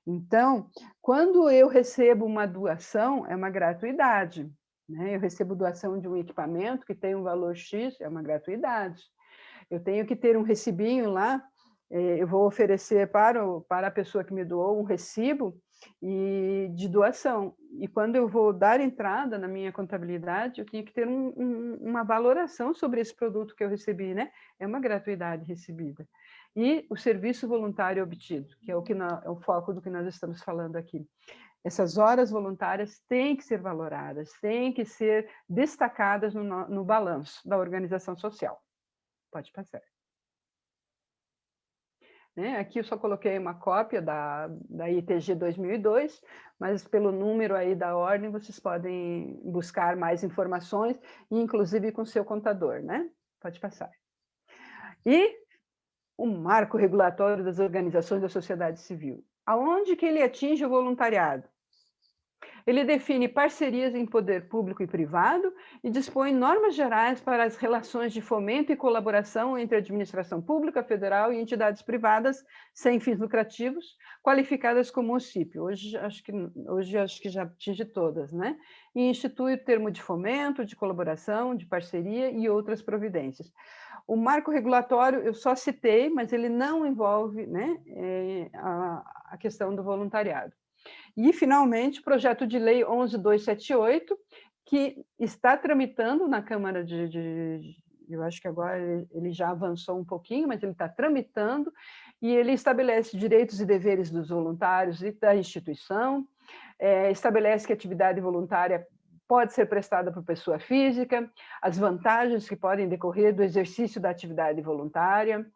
Speaker 3: Então, quando eu recebo uma doação, é uma gratuidade, né? Eu recebo doação de um equipamento que tem um valor X, é uma gratuidade. Eu tenho que ter um recibinho lá, eu vou oferecer para a pessoa que me doou um recibo de doação. E quando eu vou dar entrada na minha contabilidade, eu tenho que ter uma valoração sobre esse produto que eu recebi, né? É uma gratuidade recebida. E o serviço voluntário obtido, que é o foco do que nós estamos falando aqui. Essas horas voluntárias têm que ser valoradas, têm que ser destacadas no balanço da organização social. Pode passar. Né? Aqui eu só coloquei uma cópia da ITG 2002, mas pelo número aí da ordem vocês podem buscar mais informações, inclusive com seu contador, né? Pode passar. E o marco regulatório das organizações da sociedade civil. Aonde que ele atinge o voluntariado? Ele define parcerias em poder público e privado e dispõe normas gerais para as relações de fomento e colaboração entre a administração pública, federal e entidades privadas sem fins lucrativos, qualificadas como OCIP. Hoje acho que já atinge todas, né? E institui o termo de fomento, de colaboração, de parceria e outras providências. O marco regulatório eu só citei, mas ele não envolve, né, a questão do voluntariado. E, finalmente, o projeto de lei 11.278, que está tramitando na Câmara eu acho que agora ele já avançou um pouquinho, mas ele está tramitando, e ele estabelece direitos e deveres dos voluntários e da instituição, estabelece que a atividade voluntária pode ser prestada por pessoa física, as vantagens que podem decorrer do exercício da atividade voluntária,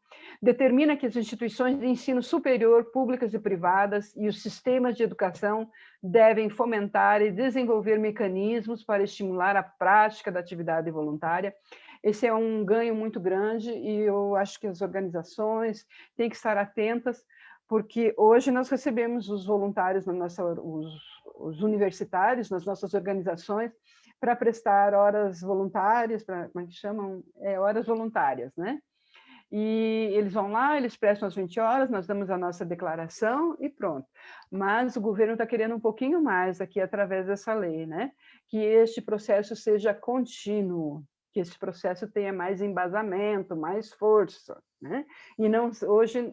Speaker 3: determina que as instituições de ensino superior, públicas e privadas, e os sistemas de educação devem fomentar e desenvolver mecanismos para estimular a prática da atividade voluntária. Esse é um ganho muito grande e eu acho que as organizações têm que estar atentas, porque hoje nós recebemos os voluntários, os universitários, nas nossas organizações, para prestar horas voluntárias, como é que chamam? Horas voluntárias, né? E eles vão lá, eles prestam as 20 horas, nós damos a nossa declaração e pronto. Mas o governo está querendo um pouquinho mais aqui através dessa lei, né? Que este processo seja contínuo, que esse processo tenha mais embasamento, mais força, né? E não,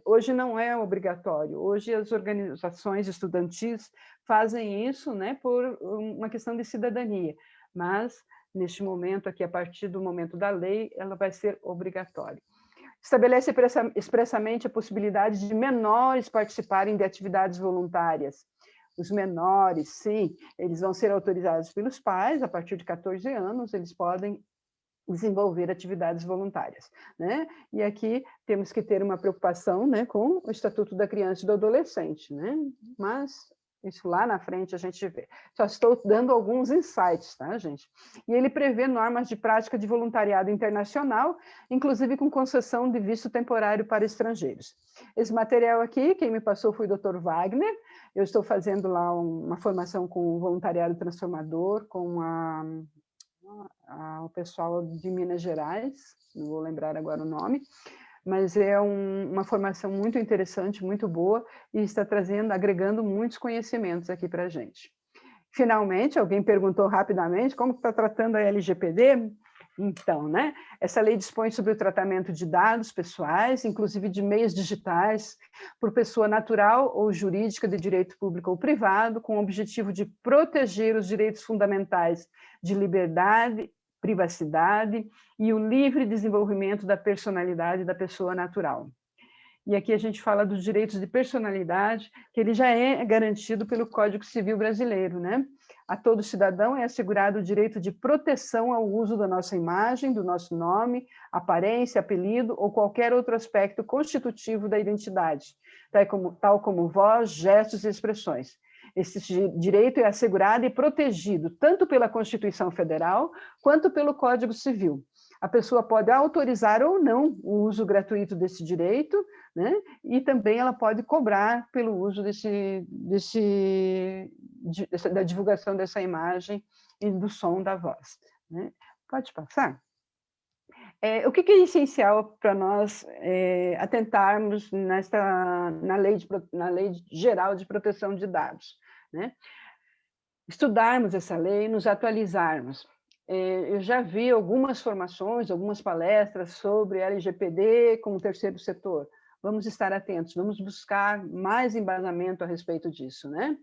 Speaker 3: hoje não é obrigatório, hoje as organizações estudantis fazem isso, né, por uma questão de cidadania, mas neste momento aqui, a partir do momento da lei, ela vai ser obrigatória. Estabelece expressamente a possibilidade de menores participarem de atividades voluntárias. Os menores, sim, eles vão ser autorizados pelos pais, a partir de 14 anos, eles podem desenvolver atividades voluntárias, né? E aqui temos que ter uma preocupação, né, com o Estatuto da Criança e do Adolescente, né? Mas isso lá na frente a gente vê. Só estou dando alguns insights, tá, gente? E ele prevê normas de prática de voluntariado internacional, inclusive com concessão de visto temporário para estrangeiros. Esse material aqui, quem me passou foi o Dr. Wagner. Eu estou fazendo lá uma formação com o voluntariado transformador, com o pessoal de Minas Gerais, não vou lembrar agora o nome, mas é uma formação muito interessante, muito boa, e está agregando muitos conhecimentos aqui para a gente. Finalmente, alguém perguntou rapidamente como está tratando a LGPD? Então, né, essa lei dispõe sobre o tratamento de dados pessoais, inclusive de meios digitais, por pessoa natural ou jurídica de direito público ou privado, com o objetivo de proteger os direitos fundamentais de liberdade, privacidade e o livre desenvolvimento da personalidade da pessoa natural. E aqui a gente fala dos direitos de personalidade, que ele já é garantido pelo Código Civil brasileiro, né? A todo cidadão é assegurado o direito de proteção ao uso da nossa imagem, do nosso nome, aparência, apelido ou qualquer outro aspecto constitutivo da identidade, tal como voz, gestos e expressões. Esse direito é assegurado e protegido tanto pela Constituição Federal quanto pelo Código Civil. A pessoa pode autorizar ou não o uso gratuito desse direito, né? E também ela pode cobrar pelo uso da divulgação dessa imagem e do som da voz, né? Pode passar? O que é essencial para nós atentarmos na lei geral de proteção de dados, né? Estudarmos essa lei, nos atualizarmos. Eu já vi algumas formações, algumas palestras sobre LGPD com o terceiro setor. Vamos estar atentos, vamos buscar mais embasamento a respeito disso, né?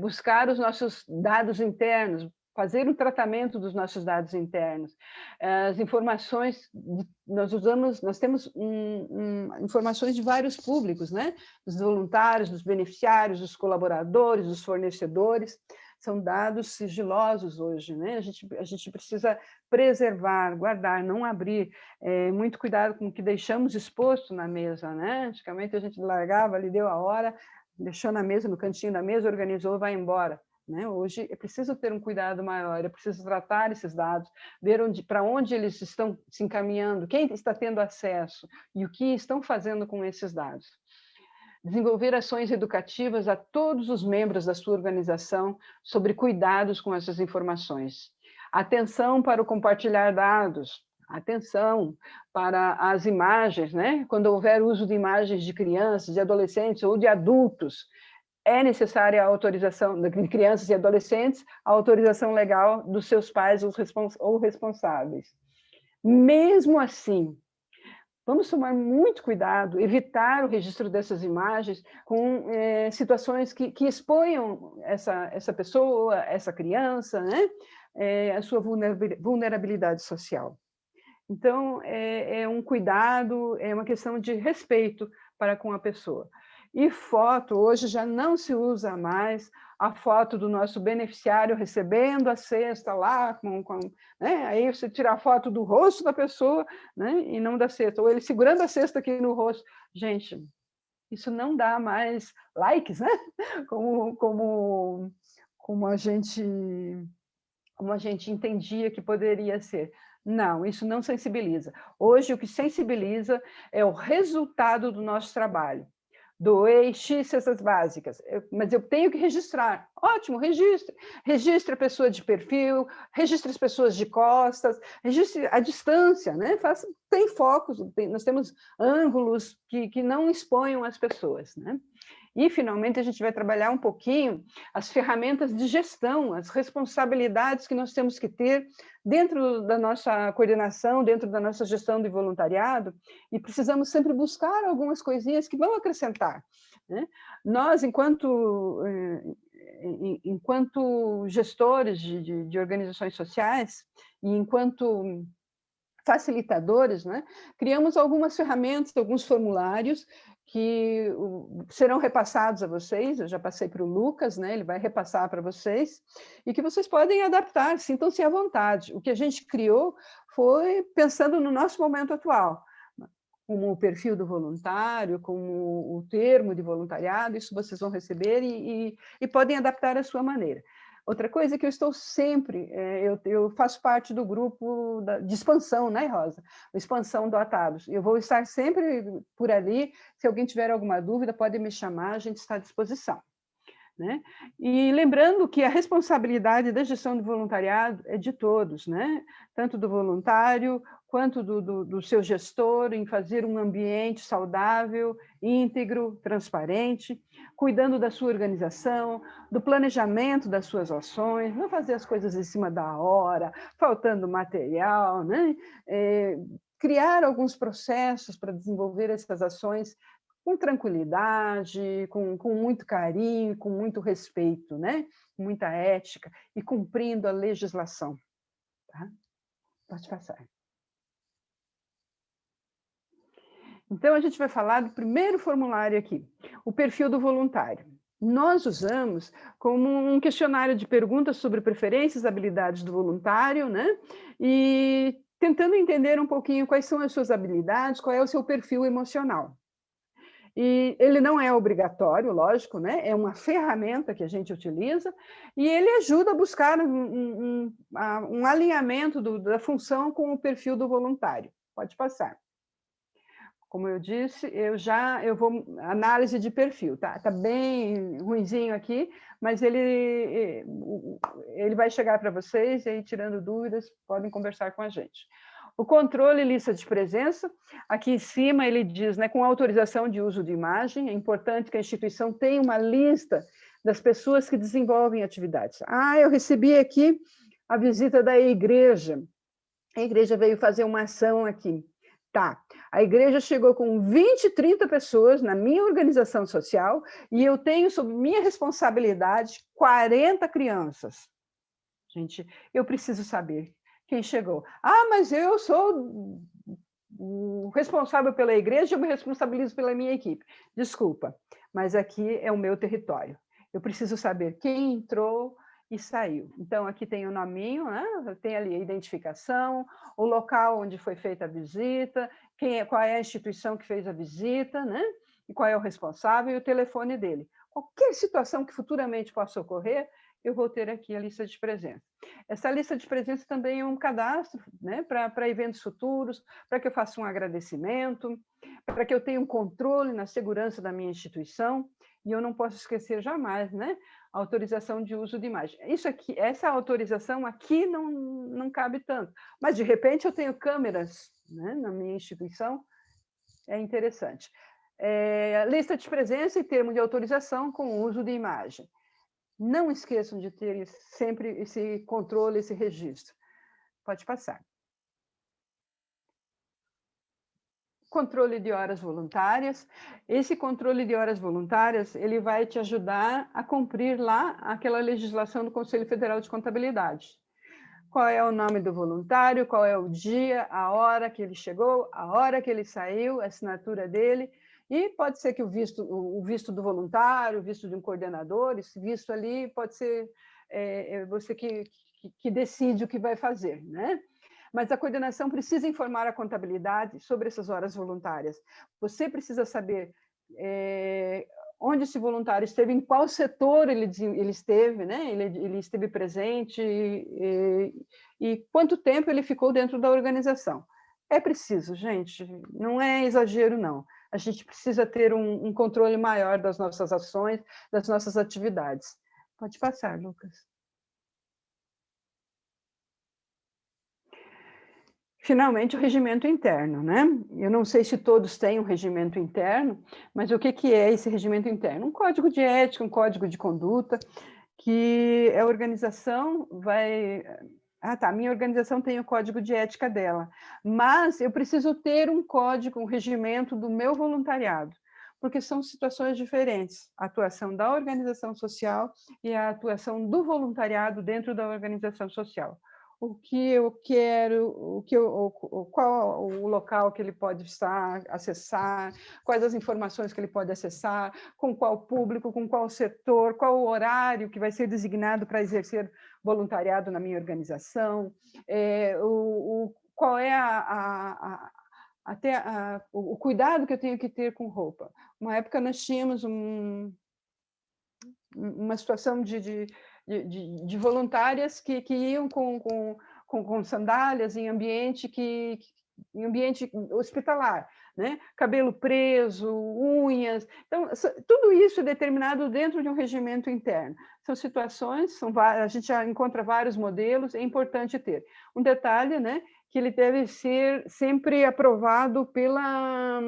Speaker 3: Buscar os nossos dados internos, fazer o tratamento dos nossos dados internos. As informações, nós temos informações de vários públicos, né? Dos voluntários, dos beneficiários, dos colaboradores, dos fornecedores. São dados sigilosos hoje, né? A gente precisa preservar, guardar, não abrir. Muito cuidado com o que deixamos exposto na mesa, né? Antigamente a gente largava ali, deu a hora, deixou na mesa, no cantinho da mesa, organizou e vai embora. Né? Hoje é preciso ter um cuidado maior, é preciso tratar esses dados, ver para onde eles estão se encaminhando, quem está tendo acesso e o que estão fazendo com esses dados. Desenvolver ações educativas a todos os membros da sua organização sobre cuidados com essas informações. Atenção para o compartilhar dados, atenção para as imagens, né? Quando houver uso de imagens de crianças, de adolescentes ou de adultos, é necessária a autorização de crianças e adolescentes, a autorização legal dos seus pais ou responsáveis. Mesmo assim, vamos tomar muito cuidado, evitar o registro dessas imagens com situações que exponham essa pessoa, essa criança, né? A sua vulnerabilidade social. Então, é um cuidado, é uma questão de respeito para com a pessoa. E foto, hoje já não se usa mais a foto do nosso beneficiário recebendo a cesta lá, né? Aí você tira a foto do rosto da pessoa, né? E não da cesta, ou ele segurando a cesta aqui no rosto. Gente, isso não dá mais likes, né? Como a gente entendia que poderia ser. Não, isso não sensibiliza. Hoje, o que sensibiliza é o resultado do nosso trabalho. Doei X cestas básicas, mas eu tenho que registrar. Ótimo, registre. Registre a pessoa de perfil, registre as pessoas de costas, registre a distância, né? Tem focos, nós temos ângulos que não exponham as pessoas, né? E, finalmente, a gente vai trabalhar um pouquinho as ferramentas de gestão, as responsabilidades que nós temos que ter dentro da nossa coordenação, dentro da nossa gestão de voluntariado, e precisamos sempre buscar algumas coisinhas que vão acrescentar, né? Nós, enquanto gestores de organizações sociais e enquanto facilitadores, né, criamos algumas ferramentas, alguns formulários que serão repassados a vocês. Eu já passei para o Lucas, né, ele vai repassar para vocês, e que vocês podem adaptar, sintam-se à vontade. O que a gente criou foi pensando no nosso momento atual, como o perfil do voluntário, como o termo de voluntariado, isso vocês vão receber e podem adaptar à sua maneira. Outra coisa é que eu estou sempre, eu faço parte do grupo de expansão, né, Rosa? Expansão do Atados. Eu vou estar sempre por ali. Se alguém tiver alguma dúvida, pode me chamar, a gente está à disposição, né? E lembrando que a responsabilidade da gestão do voluntariado é de todos, né? Tanto do voluntário quanto do seu gestor, em fazer um ambiente saudável, íntegro, transparente, cuidando da sua organização, do planejamento das suas ações, não fazer as coisas em cima da hora, faltando material, né? Criar alguns processos para desenvolver essas ações com tranquilidade, com muito carinho, com muito respeito, né? Muita ética e cumprindo a legislação. Tá? Pode passar. Então, a gente vai falar do primeiro formulário aqui, o perfil do voluntário. Nós usamos como um questionário de perguntas sobre preferências e habilidades do voluntário, né? E tentando entender um pouquinho quais são as suas habilidades, qual é o seu perfil emocional. E ele não é obrigatório, lógico, né? É uma ferramenta que a gente utiliza e ele ajuda a buscar um alinhamento da função com o perfil do voluntário. Pode passar. Como eu disse, eu vou análise de perfil, tá? Tá bem ruinzinho aqui, mas ele vai chegar para vocês e aí, tirando dúvidas, podem conversar com a gente. O controle, lista de presença, aqui em cima ele diz, né, com autorização de uso de imagem, é importante que a instituição tenha uma lista das pessoas que desenvolvem atividades. Eu recebi aqui a visita da igreja. A igreja veio fazer uma ação aqui. Tá, a igreja chegou com 20, 30 pessoas na minha organização social e eu tenho sob minha responsabilidade 40 crianças. Gente, eu preciso saber quem chegou. Mas eu sou o responsável pela igreja, eu me responsabilizo pela minha equipe. Desculpa, mas aqui é o meu território. Eu preciso saber quem entrou e saiu. Então, aqui tem o nominho, né? Tem ali a identificação, o local onde foi feita a visita, qual é a instituição que fez a visita, né? E qual é o responsável e o telefone dele. Qualquer situação que futuramente possa ocorrer, eu vou ter aqui a lista de presença. Essa lista de presença também é um cadastro, né, para eventos futuros, para que eu faça um agradecimento, para que eu tenha um controle na segurança da minha instituição, e eu não posso esquecer jamais, né, a autorização de uso de imagem. Isso aqui, essa autorização aqui não cabe tanto, mas de repente eu tenho câmeras, né, na minha instituição, é interessante. Lista de presença e termo de autorização com uso de imagem. Não esqueçam de ter sempre esse controle, esse registro. Pode passar. Controle de horas voluntárias. Esse controle de horas voluntárias, ele vai te ajudar a cumprir lá aquela legislação do Conselho Federal de Contabilidade. Qual é o nome do voluntário, qual é o dia, a hora que ele chegou, a hora que ele saiu, a assinatura dele. E pode ser que o visto do voluntário, o visto de um coordenador, esse visto ali pode ser você que decide o que vai fazer, né? Mas a coordenação precisa informar a contabilidade sobre essas horas voluntárias. Você precisa saber onde esse voluntário esteve, em qual setor ele esteve, né? Ele esteve presente e quanto tempo ele ficou dentro da organização. É preciso, gente, não é exagero, não. A gente precisa ter um controle maior das nossas ações, das nossas atividades. Pode passar, Lucas. Finalmente, o regimento interno, né? Eu não sei se todos têm um regimento interno, mas o que é esse regimento interno? Um código de ética, um código de conduta, que a organização vai... minha organização tem o código de ética dela, mas eu preciso ter um código, um regimento do meu voluntariado, porque são situações diferentes, a atuação da organização social e a atuação do voluntariado dentro da organização social. O que eu quero, qual o local que ele pode acessar, quais as informações que ele pode acessar, com qual público, com qual setor, qual o horário que vai ser designado para exercer voluntariado na minha organização, qual é o cuidado que eu tenho que ter com roupa. Uma época nós tínhamos uma situação de voluntárias que iam com sandálias em ambiente hospitalar, né? Cabelo preso, unhas. Então, tudo isso é determinado dentro de um regimento interno. São situações, a gente já encontra vários modelos, é importante ter. Um detalhe, né? Que ele deve ser sempre aprovado pela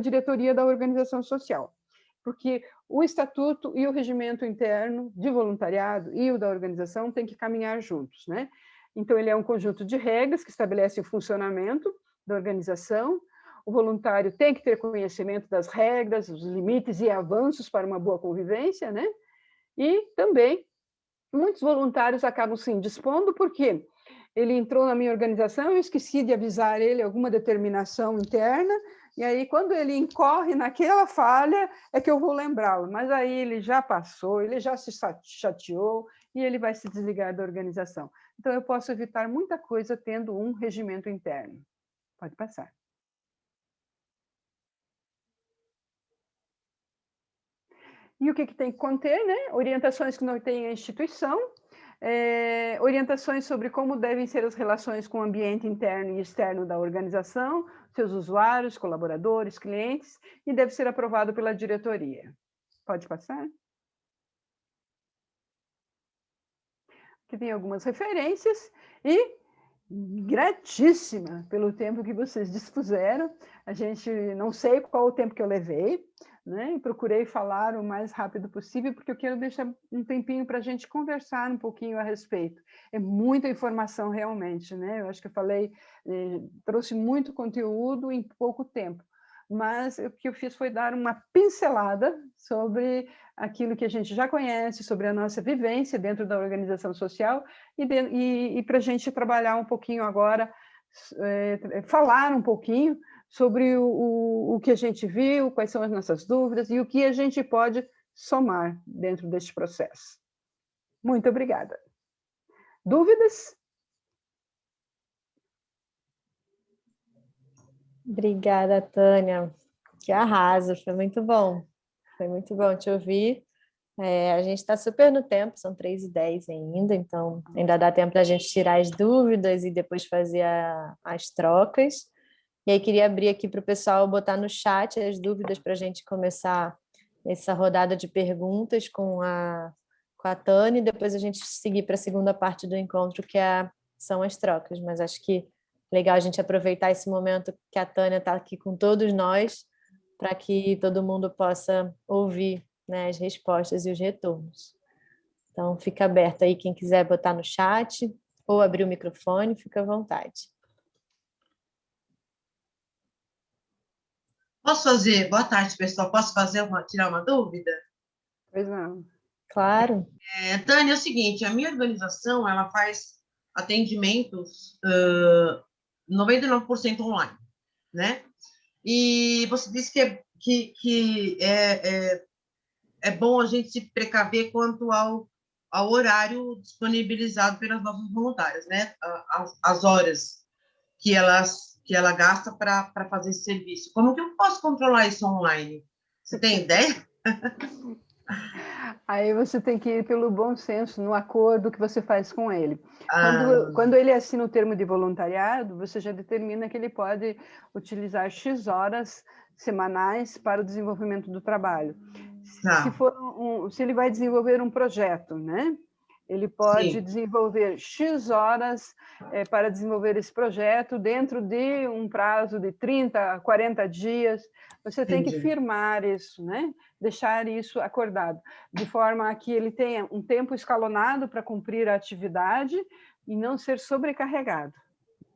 Speaker 3: diretoria da organização social, porque o estatuto e o regimento interno de voluntariado e o da organização têm que caminhar juntos, né? Então, ele é um conjunto de regras que estabelecem o funcionamento da organização. O voluntário tem que ter conhecimento das regras, os limites e avanços para uma boa convivência, né? E também, muitos voluntários acabam se indispondo porque ele entrou na minha organização, eu esqueci de avisar ele alguma determinação interna, e aí, quando ele incorre naquela falha, é que eu vou lembrá-lo. Mas aí ele já passou, ele já se chateou e ele vai se desligar da organização. Então, eu posso evitar muita coisa tendo um regimento interno. Pode passar. E o que tem que conter, né? Orientações que não tem a instituição, orientações sobre como devem ser as relações com o ambiente interno e externo da organização, seus usuários, colaboradores, clientes, e deve ser aprovado pela diretoria. Pode passar? Aqui tem algumas referências e Gratíssima pelo tempo que vocês dispuseram. A gente não sei qual o tempo que eu levei, né? E procurei falar o mais rápido possível, porque eu quero deixar um tempinho para a gente conversar um pouquinho a respeito. É muita informação realmente, né? Eu acho que eu falei, trouxe muito conteúdo em pouco tempo. Mas o que eu fiz foi dar uma pincelada sobre aquilo que a gente já conhece, sobre a nossa vivência dentro da organização social, e para a gente trabalhar um pouquinho agora, falar um pouquinho sobre o que a gente viu, quais são as nossas dúvidas e o que a gente pode somar dentro deste processo. Muito obrigada. Dúvidas?
Speaker 1: Obrigada, Tânia. Que arraso, foi muito bom. Foi muito bom te ouvir. A gente está super no tempo, são 3h10 ainda, então ainda dá tempo da gente tirar as dúvidas e depois fazer as trocas. E aí queria abrir aqui para o pessoal botar no chat as dúvidas para a gente começar essa rodada de perguntas com a Tânia, e depois a gente seguir para a segunda parte do encontro, que são as trocas. Mas acho que legal a gente aproveitar esse momento que a Tânia está aqui com todos nós, para que todo mundo possa ouvir, né, as respostas e os retornos. Então, fica aberto aí, quem quiser botar no chat ou abrir o microfone, fica à vontade.
Speaker 4: Posso fazer? Boa tarde, pessoal. Posso tirar uma dúvida?
Speaker 3: Pois não.
Speaker 1: Claro.
Speaker 4: Tânia, é o seguinte, a minha organização, ela faz atendimentos 99% online, né? E você disse que é bom a gente se precaver quanto ao horário disponibilizado pelas nossas voluntárias, né? As horas que ela gasta para fazer esse serviço. Como que eu posso controlar isso online? Você tem ideia?
Speaker 3: Aí você tem que ir pelo bom senso no acordo que você faz com ele.
Speaker 4: Ah.
Speaker 3: Quando ele assina o termo de voluntariado, você já determina que ele pode utilizar X horas semanais para o desenvolvimento do trabalho.
Speaker 4: Tá.
Speaker 3: Se ele vai desenvolver um projeto, né? Ele pode
Speaker 4: Sim.
Speaker 3: desenvolver X horas para desenvolver esse projeto dentro de um prazo de 30, 40 dias. Você tem que firmar isso, né? Deixar isso acordado, de forma a que ele tenha um tempo escalonado para cumprir a atividade e não ser sobrecarregado.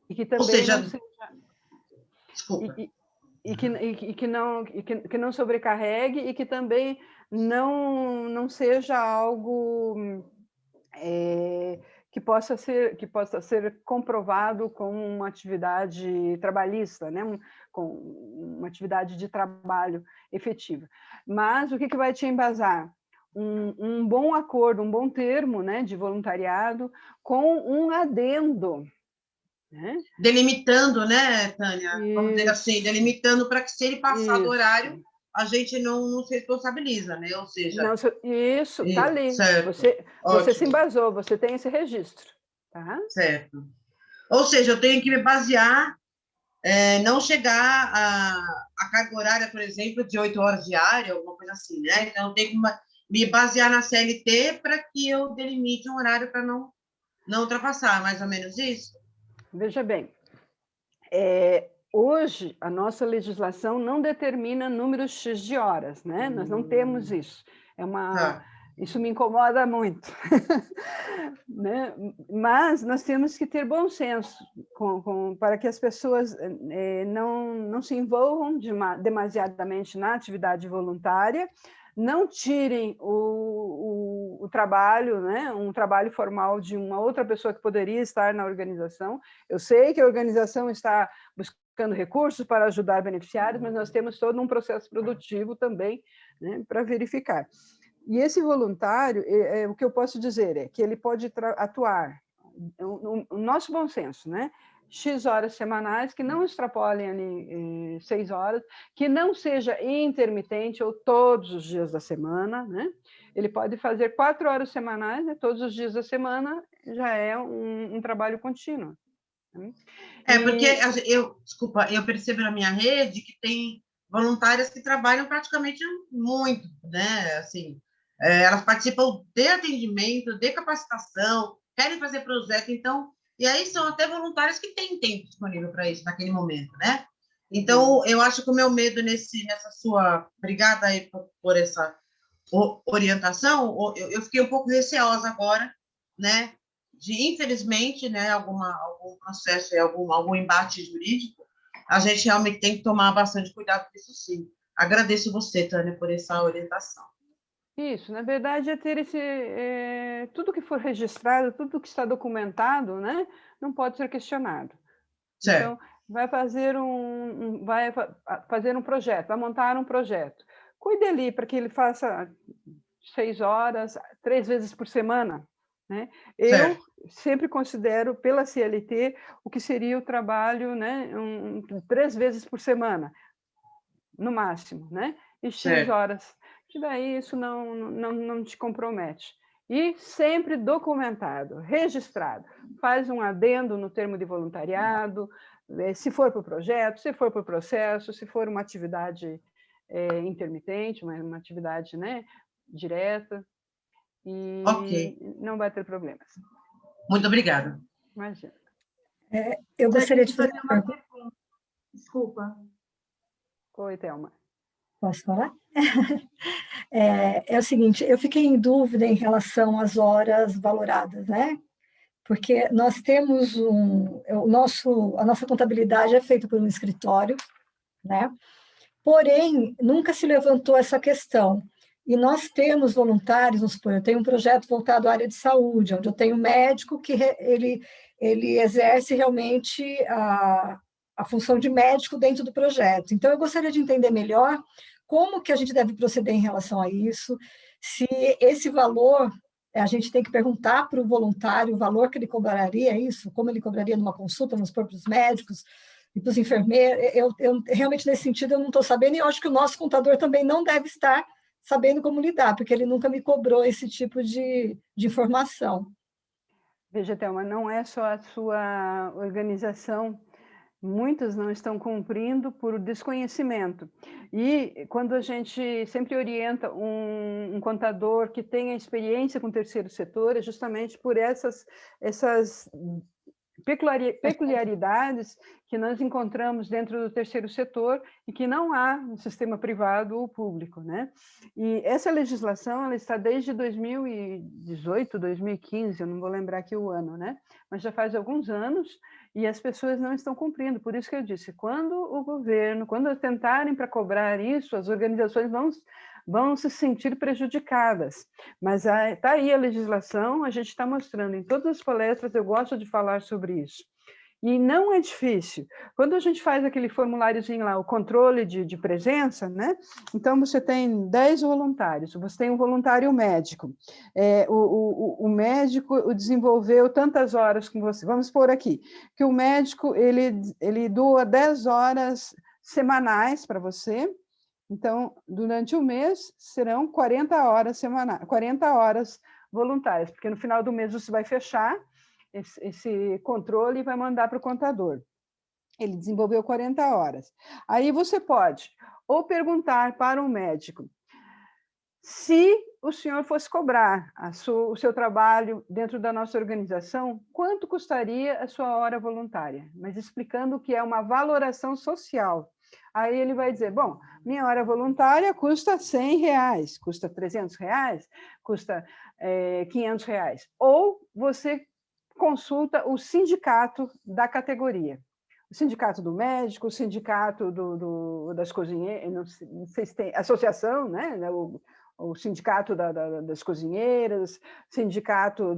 Speaker 3: E que também não seja...
Speaker 4: Desculpa.
Speaker 3: Que não sobrecarregue e que também não seja algo que possa ser comprovado como uma atividade trabalhista, né? Com uma atividade de trabalho efetiva. Mas o que vai te embasar? Um bom acordo, um bom termo, né, de voluntariado com um adendo. Né?
Speaker 4: Delimitando, né, Tânia? Vamos dizer assim, delimitando para que se ele passar do horário, a gente não se responsabiliza, né? Ou seja...
Speaker 3: Não, isso, está ali. Você se embasou, você tem esse registro. Tá?
Speaker 4: Certo. Ou seja, eu tenho que me basear, não chegar a carga horária, por exemplo, de 8 horas diárias, alguma coisa assim, né? Então, eu tenho que me basear na CLT para que eu delimite um horário para não ultrapassar, mais ou menos isso? Veja
Speaker 3: bem, hoje a nossa legislação não determina número X de horas, né? Nós não temos isso. Isso me incomoda muito. Né? Mas nós temos que ter bom senso para que as pessoas não se envolvam demasiadamente na atividade voluntária, não tirem o trabalho, né, um trabalho formal de uma outra pessoa que poderia estar na organização. Eu sei que a organização está buscando recursos para ajudar beneficiários, mas nós temos todo um processo produtivo também, né, para verificar. E esse voluntário, o que eu posso dizer é que ele pode atuar, o nosso bom senso, né? X horas semanais, que não extrapolem ali 6 horas, que não seja intermitente ou todos os dias da semana, né? Ele pode fazer 4 horas semanais, né? Todos os dias da semana, já é um trabalho contínuo. Né?
Speaker 4: Porque desculpa, eu percebo na minha rede que tem voluntárias que trabalham praticamente muito, né? Assim, elas participam de atendimento, de capacitação, querem fazer projeto, então E aí são até voluntários que têm tempo disponível para isso naquele momento, né? Então, eu acho que o meu medo nessa sua... Obrigada aí por essa orientação. Eu fiquei um pouco receosa agora, né? De, infelizmente, né, algum processo, algum embate jurídico, a gente realmente tem que tomar bastante cuidado com isso, sim. Agradeço você, Tânia, por essa orientação.
Speaker 3: Isso, na verdade, é ter tudo que for registrado, tudo que está documentado, né, não pode ser questionado.
Speaker 4: Certo.
Speaker 3: Então, vai fazer um projeto, vai montar um projeto. Cuide ali para que ele faça 6 horas, 3 vezes por semana, né? Eu sempre considero, pela CLT, o que seria o trabalho, né, 3 vezes por semana, no máximo, né? E X horas. Que daí isso não te compromete. E sempre documentado, registrado. Faz um adendo no termo de voluntariado, se for para o projeto, se for para o processo, se for uma atividade intermitente, uma atividade, né, direta, e não vai ter problemas.
Speaker 4: Muito obrigada.
Speaker 3: Imagina.
Speaker 5: Eu gostaria de fazer uma pergunta.
Speaker 6: Desculpa.
Speaker 3: Oi, Thelma.
Speaker 5: Posso falar? É o seguinte, eu fiquei em dúvida em relação às horas valoradas, né? Porque nós temos a nossa contabilidade é feita por um escritório, né? Porém, nunca se levantou essa questão. E nós temos voluntários, vamos supor, eu tenho um projeto voltado à área de saúde, onde eu tenho um médico que ele exerce realmente a função de médico dentro do projeto. Então, eu gostaria de entender melhor como que a gente deve proceder em relação a isso, se esse valor, a gente tem que perguntar para o voluntário o valor que ele cobraria, isso, como ele cobraria numa consulta, vamos supor, para os médicos e para os enfermeiros. Eu realmente, nesse sentido, eu não estou sabendo, e eu acho que o nosso contador também não deve estar sabendo como lidar, porque ele nunca me cobrou esse tipo de informação.
Speaker 3: Veja, Thelma, não é só a sua organização, muitos não estão cumprindo por desconhecimento. E quando a gente sempre orienta um contador que tenha experiência com o terceiro setor, é justamente por essas peculiaridades que nós encontramos dentro do terceiro setor e que não há no sistema privado ou público, né? E essa legislação, ela está desde 2018, 2015, eu não vou lembrar aqui o ano, né? Mas já faz alguns anos e as pessoas não estão cumprindo. Por isso que eu disse, quando o governo, quando tentarem para cobrar isso, as organizações vão se sentir prejudicadas. Mas está aí a legislação, a gente está mostrando em todas as palestras, eu gosto de falar sobre isso. E não é difícil. Quando a gente faz aquele formuláriozinho lá, o controle de presença, né? Então, você tem 10 voluntários, você tem um voluntário médico. O médico desenvolveu tantas horas com você. Vamos pôr aqui, que o médico ele doa 10 horas semanais para você. Então, durante o mês, serão 40 horas semanais, 40 horas voluntárias, porque no final do mês você vai fechar esse controle e vai mandar para o contador. Ele desenvolveu 40 horas. Aí você pode ou perguntar para um médico se o senhor fosse cobrar o seu trabalho dentro da nossa organização, quanto custaria a sua hora voluntária? Mas explicando o que é uma valoração social. Aí ele vai dizer, bom, minha hora voluntária custa R$100, custa R$300, custa R$500. Ou você consulta o sindicato da categoria. O sindicato do médico, o sindicato das cozinheiras, não sei se tem, associação, né? O sindicato das cozinheiras, sindicato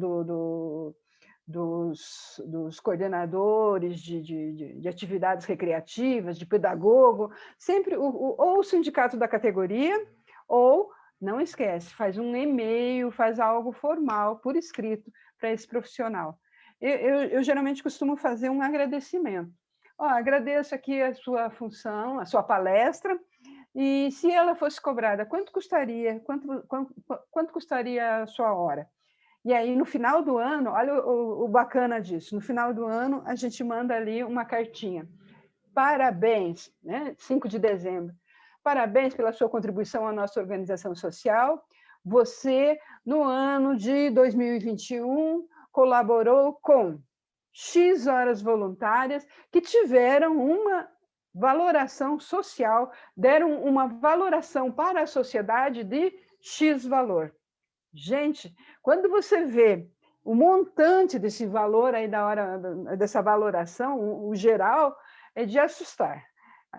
Speaker 3: dos coordenadores de atividades recreativas, de pedagogo, sempre ou o sindicato da categoria, ou, não esquece, faz um e-mail, faz algo formal, por escrito, para esse profissional. Eu geralmente costumo fazer um agradecimento. Agradeço aqui a sua função, a sua palestra, e se ela fosse cobrada, quanto custaria? Quanto custaria a sua hora? E aí, no final do ano, olha o bacana disso, no final do ano, a gente manda ali uma cartinha. Parabéns, né? 5 de dezembro. Parabéns pela sua contribuição à nossa organização social. Você, no ano de 2021, colaborou com X horas voluntárias que tiveram uma valoração social, deram uma valoração para a sociedade de X valor. Gente, quando você vê o montante desse valor aí da hora dessa valoração, o geral, é de assustar.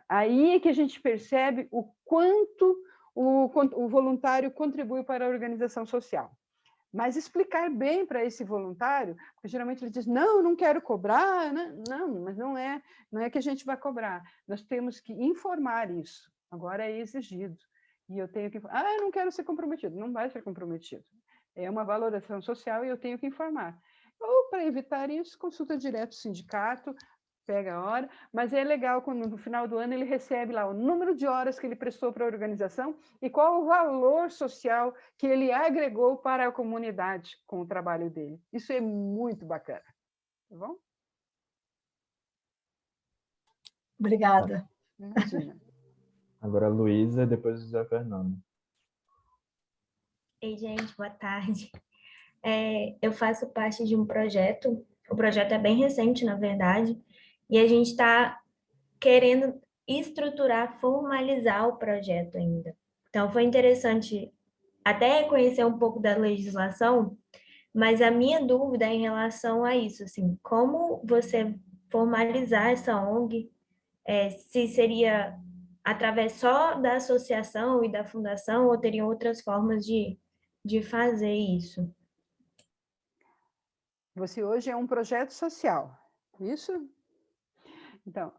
Speaker 3: Aí é que a gente percebe o quanto o voluntário contribui para a organização social. Mas explicar bem para esse voluntário, porque geralmente ele diz, não quero cobrar, né? Não, mas não é que a gente vai cobrar. Nós temos que informar isso. Agora é exigido. E eu tenho que... eu não quero ser comprometido. Não vai ser comprometido. É uma valoração social e eu tenho que informar. Ou, para evitar isso, consulta direto o sindicato, pega a hora, mas é legal quando no final do ano ele recebe lá o número de horas que ele prestou para a organização e qual o valor social que ele agregou para a comunidade com o trabalho dele. Isso é muito bacana. Tá bom?
Speaker 5: Obrigada.
Speaker 3: Imagina.
Speaker 2: Agora a Luísa, depois o José Fernando.
Speaker 7: Ei, gente, boa tarde. Eu faço parte de um projeto, o projeto é bem recente, na verdade, e a gente está querendo estruturar, formalizar o projeto ainda. Então, foi interessante até conhecer um pouco da legislação, mas a minha dúvida é em relação a isso, assim, como você formalizar essa ONG, se seria através só da associação e da fundação, ou teriam outras formas de fazer isso?
Speaker 3: Você hoje é um projeto social, isso? Então,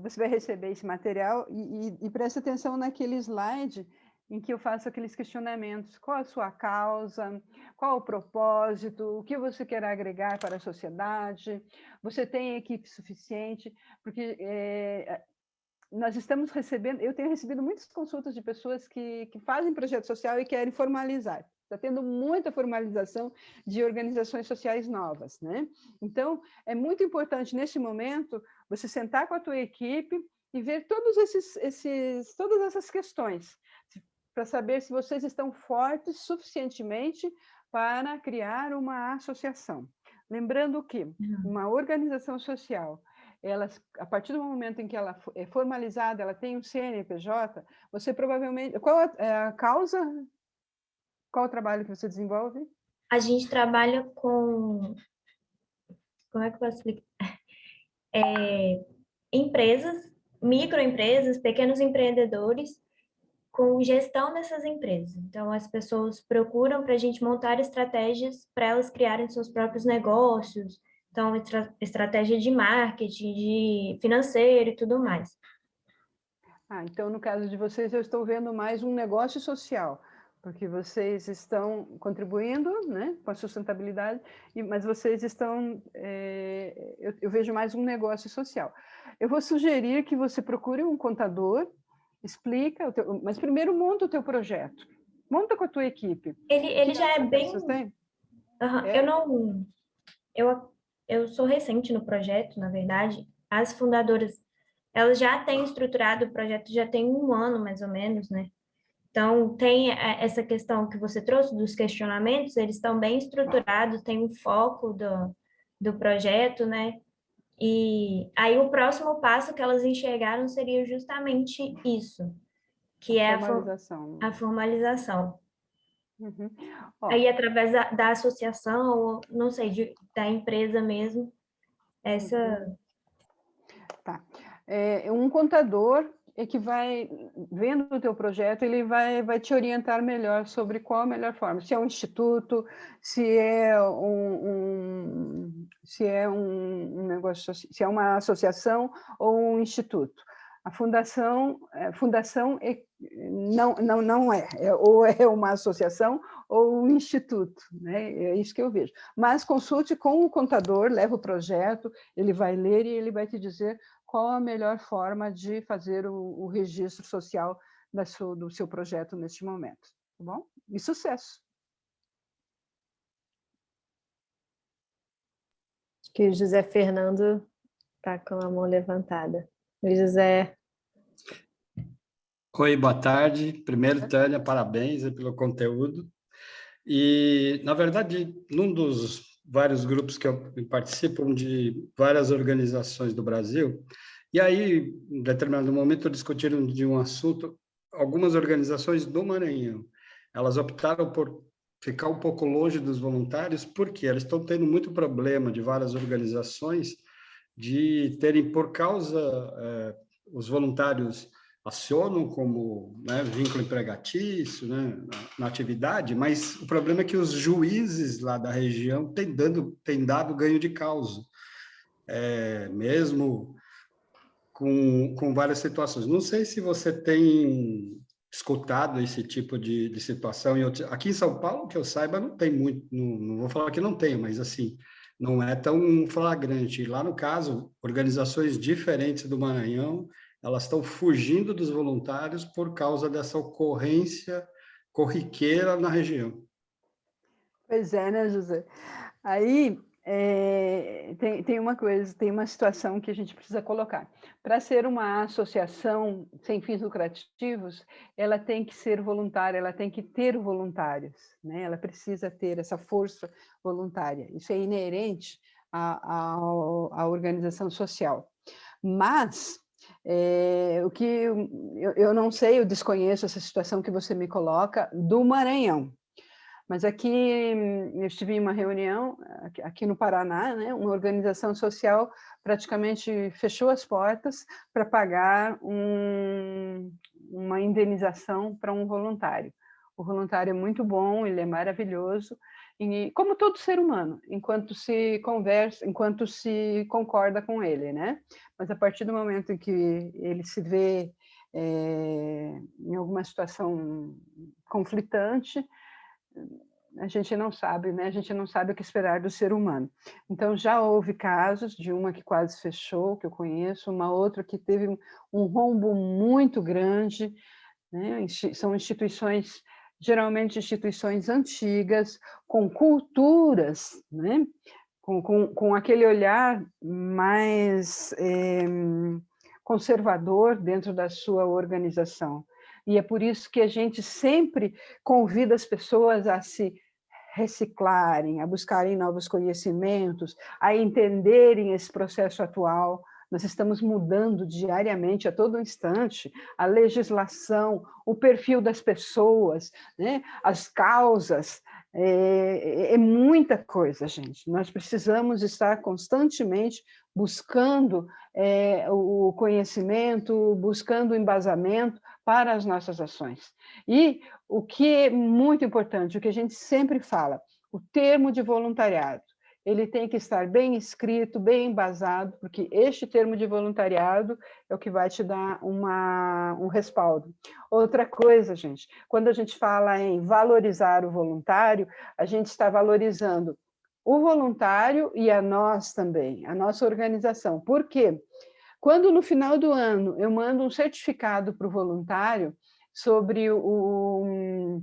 Speaker 3: você vai receber esse material e preste atenção naquele slide em que eu faço aqueles questionamentos. Qual a sua causa? Qual o propósito? O que você quer agregar para a sociedade? Você tem equipe suficiente? Porque nós estamos recebendo... Eu tenho recebido muitas consultas de pessoas que fazem projeto social e querem formalizar. Está tendo muita formalização de organizações sociais novas, né? Então, é muito importante, neste momento, você sentar com a tua equipe e ver todas essas questões, para saber se vocês estão fortes suficientemente para criar uma associação. Lembrando que uma organização social, a partir do momento em que ela é formalizada, ela tem um CNPJ, você provavelmente... Qual é a causa... Qual o trabalho que você desenvolve?
Speaker 7: A gente trabalha com... Como é que eu posso explicar? Empresas, microempresas, pequenos empreendedores, com gestão dessas empresas. Então, as pessoas procuram para a gente montar estratégias para elas criarem seus próprios negócios. Então, estratégia de marketing, de financeiro e tudo mais.
Speaker 3: Então, no caso de vocês, eu estou vendo mais um negócio social, porque vocês estão contribuindo, né, com a sustentabilidade, mas vocês estão... eu vejo mais um negócio social. Eu vou sugerir que você procure um contador, explica, mas primeiro monta o teu projeto. Monta com a tua equipe.
Speaker 7: Ele já é bem...
Speaker 3: Uhum.
Speaker 7: Eu sou recente no projeto, na verdade. As fundadoras, elas já têm estruturado o projeto, já tem 1 ano, mais ou menos, né? Então, tem essa questão que você trouxe dos questionamentos, eles estão bem estruturados, tem um foco do projeto, né? E aí o próximo passo que elas enxergaram seria justamente isso, que é a formalização.
Speaker 3: Uhum.
Speaker 7: Aí, através da associação, ou, não sei, da empresa mesmo, essa...
Speaker 3: Tá. Um contador é que vai, vendo o teu projeto, ele vai te orientar melhor sobre qual a melhor forma. Se é um instituto, se é um negócio, se é uma associação ou um instituto. A fundação não é, ou é uma associação ou um instituto, né? É isso que eu vejo. Mas consulte com o contador, leva o projeto, ele vai ler e ele vai te dizer qual a melhor forma de fazer o registro social do seu projeto neste momento, tá bom? E sucesso!
Speaker 1: Acho que o José Fernando está com a mão levantada. Oi, José.
Speaker 8: Oi, boa tarde. Primeiro, Tânia, parabéns pelo conteúdo. E, na verdade, num dos vários grupos que participam de várias organizações do Brasil, e aí, em determinado momento, discutiram de um assunto, algumas organizações do Maranhão, elas optaram por ficar um pouco longe dos voluntários, porque eles estão tendo muito problema de várias organizações de terem, por causa, os voluntários acionam como, né, vínculo empregatício, né, na atividade, mas o problema é que os juízes lá da região têm dado ganho de causa, mesmo com várias situações. Não sei se você tem escutado esse tipo de situação. Aqui em São Paulo, que eu saiba, não tem muito, não vou falar que não tem, mas assim, não é tão flagrante. Lá no caso, organizações diferentes do Maranhão, elas estão fugindo dos voluntários por causa dessa ocorrência corriqueira na região.
Speaker 3: Pois é, né, José? Aí tem uma coisa, tem uma situação que a gente precisa colocar. Para ser uma associação sem fins lucrativos, ela tem que ser voluntária, ela tem que ter voluntários, né? Ela precisa ter essa força voluntária. Isso é inerente à organização social. Mas o que eu não sei, eu desconheço essa situação que você me coloca do Maranhão. Mas aqui eu estive em uma reunião, aqui no Paraná, né, uma organização social praticamente fechou as portas para pagar uma indenização para um voluntário. O voluntário é muito bom, ele é maravilhoso, e, como todo ser humano, enquanto se conversa, enquanto se concorda com ele, né? Mas a partir do momento em que ele se vê em alguma situação conflitante, a gente não sabe, né? A gente não sabe o que esperar do ser humano. Então, já houve casos de uma que quase fechou, que eu conheço, uma outra que teve um rombo muito grande, né? São instituições, geralmente instituições antigas, com culturas, né? Com aquele olhar mais conservador dentro da sua organização. E é por isso que a gente sempre convida as pessoas a se reciclarem, a buscarem novos conhecimentos, a entenderem esse processo atual. Nós estamos mudando diariamente, a todo instante, a legislação, o perfil das pessoas, né? As causas. É muita coisa, gente. Nós precisamos estar constantemente buscando o conhecimento, buscando o embasamento para as nossas ações. E o que é muito importante, o que a gente sempre fala, o termo de voluntariado, ele tem que estar bem escrito, bem embasado, porque este termo de voluntariado é o que vai te dar um respaldo. Outra coisa, gente, quando a gente fala em valorizar o voluntário, a gente está valorizando o voluntário e a nós também, a nossa organização. Por quê? Quando no final do ano eu mando um certificado para o voluntário sobre o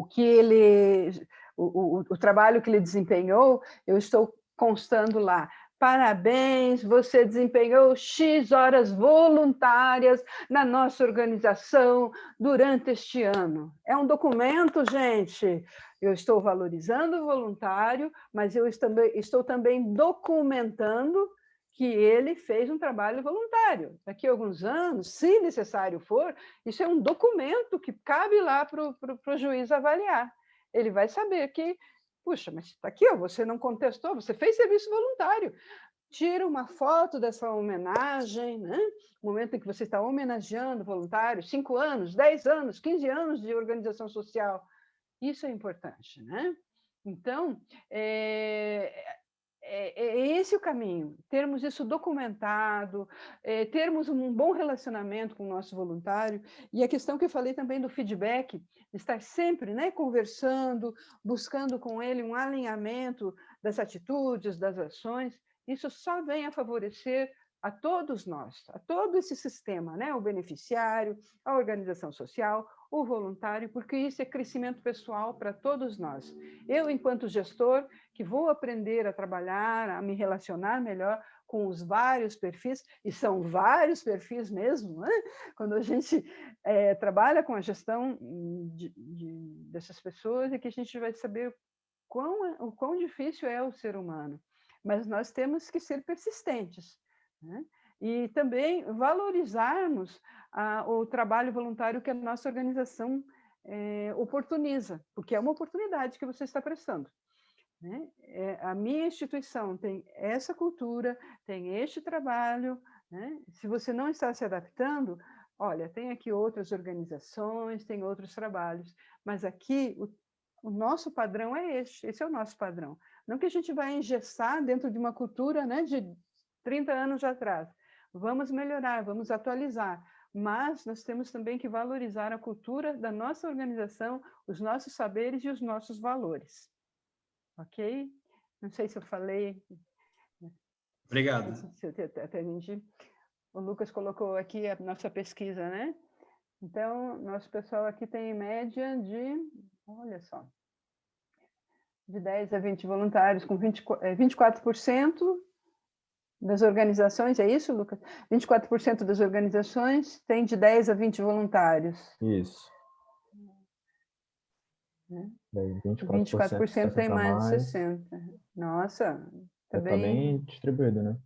Speaker 3: que ele, o trabalho que ele desempenhou, eu estou constando lá: parabéns, você desempenhou X horas voluntárias na nossa organização durante este ano. É um documento, gente. Eu estou valorizando o voluntário, mas eu estou também documentando que ele fez um trabalho voluntário. Daqui a alguns anos, se necessário for, isso é um documento que cabe lá para o juiz avaliar. Ele vai saber que, puxa, mas está aqui, ó, você não contestou, você fez serviço voluntário. Tira uma foto dessa homenagem, né? No momento em que você está homenageando voluntários, 5 anos, 10 anos, 15 anos de organização social. Isso é importante, né? Então, é esse o caminho, termos isso documentado, termos um bom relacionamento com o nosso voluntário, e a questão que eu falei também do feedback, estar sempre, né, conversando, buscando com ele um alinhamento das atitudes, das ações, isso só vem a favorecer a todos nós, a todo esse sistema, né? O beneficiário, a organização social, o voluntário, porque isso é crescimento pessoal para todos nós. Eu, enquanto gestor, que vou aprender a trabalhar, a me relacionar melhor com os vários perfis, e são vários perfis mesmo, né? Quando a gente trabalha com a gestão dessas pessoas, é que a gente vai saber o quão difícil é o ser humano, mas nós temos que ser persistentes, né? E também valorizarmos o trabalho voluntário que a nossa organização oportuniza, porque é uma oportunidade que você está prestando, né? A minha instituição tem essa cultura, tem este trabalho, né? Se você não está se adaptando, olha, tem aqui outras organizações, tem outros trabalhos, mas aqui o nosso padrão é esse é o nosso padrão. Não que a gente vai engessar dentro de uma cultura, né, de 30 anos atrás. Vamos melhorar, vamos atualizar, mas nós temos também que valorizar a cultura da nossa organização, os nossos saberes e os nossos valores. Ok? Não sei se eu falei.
Speaker 8: Obrigado.
Speaker 3: Se eu atendi. O Lucas colocou aqui a nossa pesquisa, né? Então, nosso pessoal aqui tem em média de, olha só, de 10 a 20 voluntários, com 24% das organizações, é isso, Lucas? 24% das organizações tem de 10 a 20 voluntários.
Speaker 2: Isso.
Speaker 3: Né?
Speaker 2: 24%
Speaker 3: tem mais de 60%. Nossa,
Speaker 2: tá bem distribuído, né?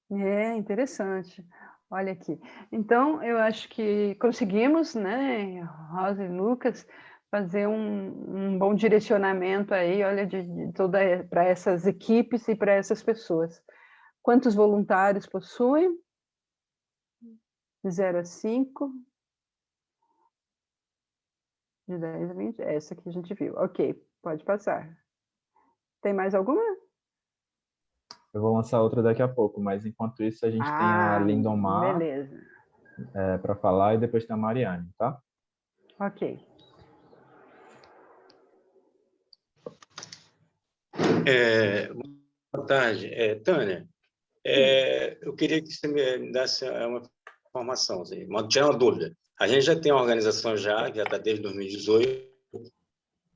Speaker 3: É interessante. Olha aqui. Então, eu acho que conseguimos, né, Rosa e Lucas, fazer um bom direcionamento aí, olha, de toda para essas equipes e para essas pessoas. Quantos voluntários possuem? De 0 a 5. De 10 a 20. Essa aqui a gente viu. Ok, pode passar. Tem mais alguma?
Speaker 2: Eu vou lançar outra daqui a pouco, mas enquanto isso a gente tem a Lindomar para falar e depois tem a Mariane, tá?
Speaker 3: Ok.
Speaker 9: Boa tarde. Tânia, eu queria que você me desse uma informação, assim, tirar uma dúvida. A gente já tem uma organização que já está desde 2018,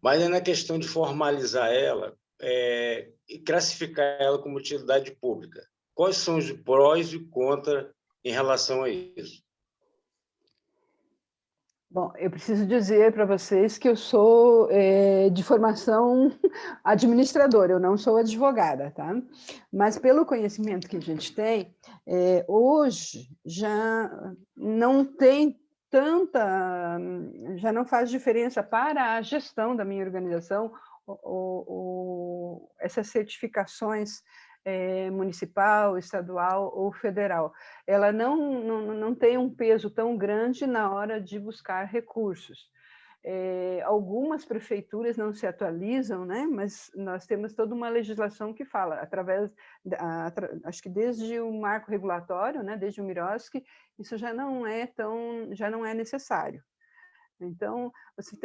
Speaker 9: mas é na questão de formalizar ela e classificar ela como utilidade pública. Quais são os prós e contras em relação a isso?
Speaker 3: Bom, eu preciso dizer para vocês que eu sou de formação administradora, eu não sou advogada, tá? Mas pelo conhecimento que a gente tem, hoje já não tem já não faz diferença para a gestão da minha organização essas certificações municipal, estadual ou federal. Ela não tem um peso tão grande na hora de buscar recursos. Algumas prefeituras não se atualizam, né? Mas nós temos toda uma legislação que fala, acho que desde o marco regulatório, né? Desde o Miroski, isso já não é necessário. Então, você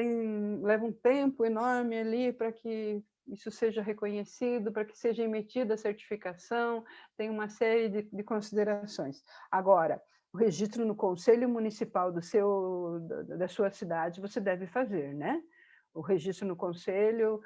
Speaker 3: leva um tempo enorme ali para que isso seja reconhecido, para que seja emitida a certificação, tem uma série de considerações. Agora, o registro no Conselho Municipal da sua cidade, você deve fazer, né? O registro no Conselho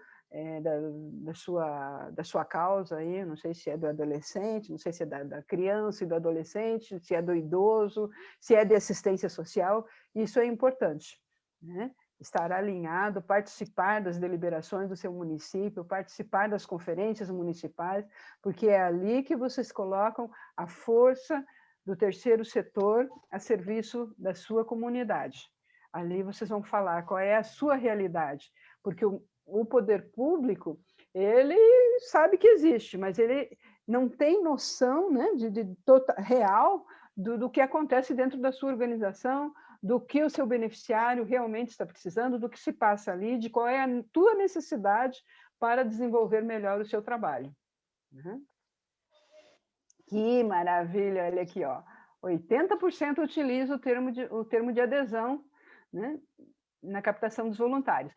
Speaker 3: da sua causa, aí, não sei se é do adolescente, não sei se é da criança e do adolescente, se é do idoso, se é de assistência social, isso é importante, né? Estar alinhado, participar das deliberações do seu município, participar das conferências municipais, porque é ali que vocês colocam a força do terceiro setor a serviço da sua comunidade. Ali vocês vão falar qual é a sua realidade, porque o poder público, ele sabe que existe, mas ele não tem noção, né, real do que acontece dentro da sua organização, do que o seu beneficiário realmente está precisando, do que se passa ali, de qual é a tua necessidade para desenvolver melhor o seu trabalho. Uhum. Que maravilha, olha aqui, ó. 80% utiliza o termo de adesão, né, na captação dos voluntários.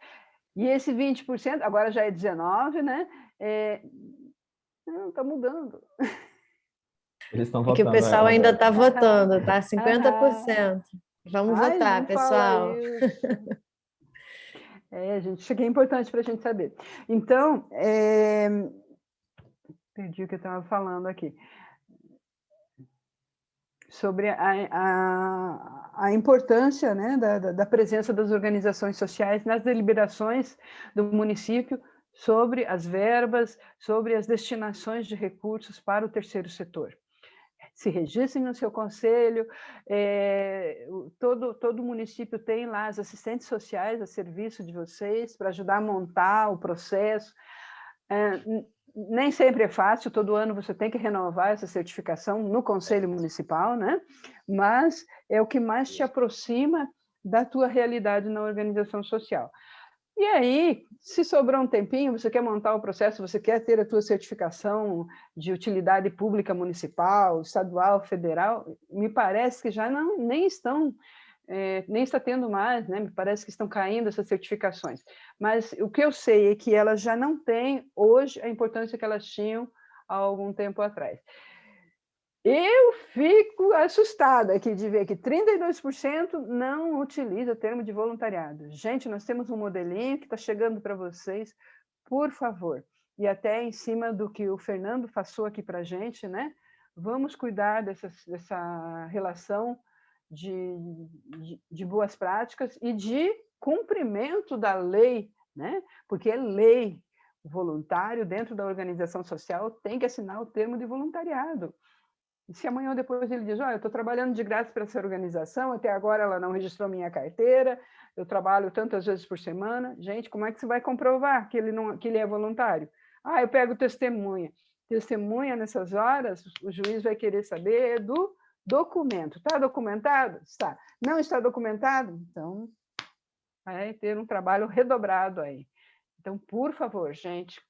Speaker 3: E esse 20%, agora já é 19%, né? Não, está mudando.
Speaker 2: Eles estão votando.
Speaker 1: É que o pessoal ainda está votando, tá? 50%. Vamos votar, pessoal.
Speaker 3: Gente, isso aqui é importante para a gente saber. Então, perdi o que eu estava falando aqui. Sobre a importância, né, da presença das organizações sociais nas deliberações do município sobre as verbas, sobre as destinações de recursos para o terceiro setor. Se registrem no seu conselho, todo município tem lá as assistentes sociais a serviço de vocês para ajudar a montar o processo. Nem sempre é fácil, todo ano você tem que renovar essa certificação no Conselho Municipal, né? Mas é o que mais te aproxima da tua realidade na organização social. E aí, se sobrar um tempinho, você quer montar o processo, você quer ter a tua certificação de utilidade pública municipal, estadual, federal, me parece que já nem está tendo mais, né? Me parece que estão caindo essas certificações. Mas o que eu sei é que elas já não têm hoje a importância que elas tinham há algum tempo atrás. Eu fico assustada aqui de ver que 32% não utiliza o termo de voluntariado. Gente, nós temos um modelinho que está chegando para vocês, por favor. E até em cima do que o Fernando passou aqui para a gente, né? Vamos cuidar dessa relação de boas práticas e de cumprimento da lei, né? Porque é lei. O voluntário dentro da organização social tem que assinar o termo de voluntariado. E se amanhã ou depois ele diz, olha, eu estou trabalhando de graça para essa organização, até agora ela não registrou minha carteira, eu trabalho tantas vezes por semana. Gente, como é que você vai comprovar que ele é voluntário? Ah, eu pego testemunha. Testemunha, nessas horas, o juiz vai querer saber do documento. Está documentado? Está. Não está documentado? Então, vai ter um trabalho redobrado aí. Então, por favor, gente,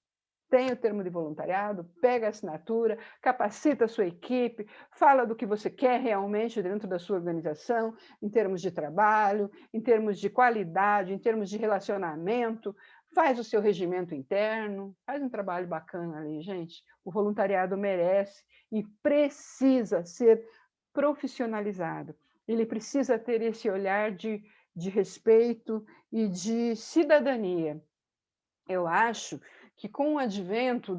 Speaker 3: tem o termo de voluntariado, pega a assinatura, capacita a sua equipe, fala do que você quer realmente dentro da sua organização, em termos de trabalho, em termos de qualidade, em termos de relacionamento, faz o seu regimento interno, faz um trabalho bacana ali, gente. O voluntariado merece e precisa ser profissionalizado. Ele precisa ter esse olhar de respeito e de cidadania. Eu acho que com o advento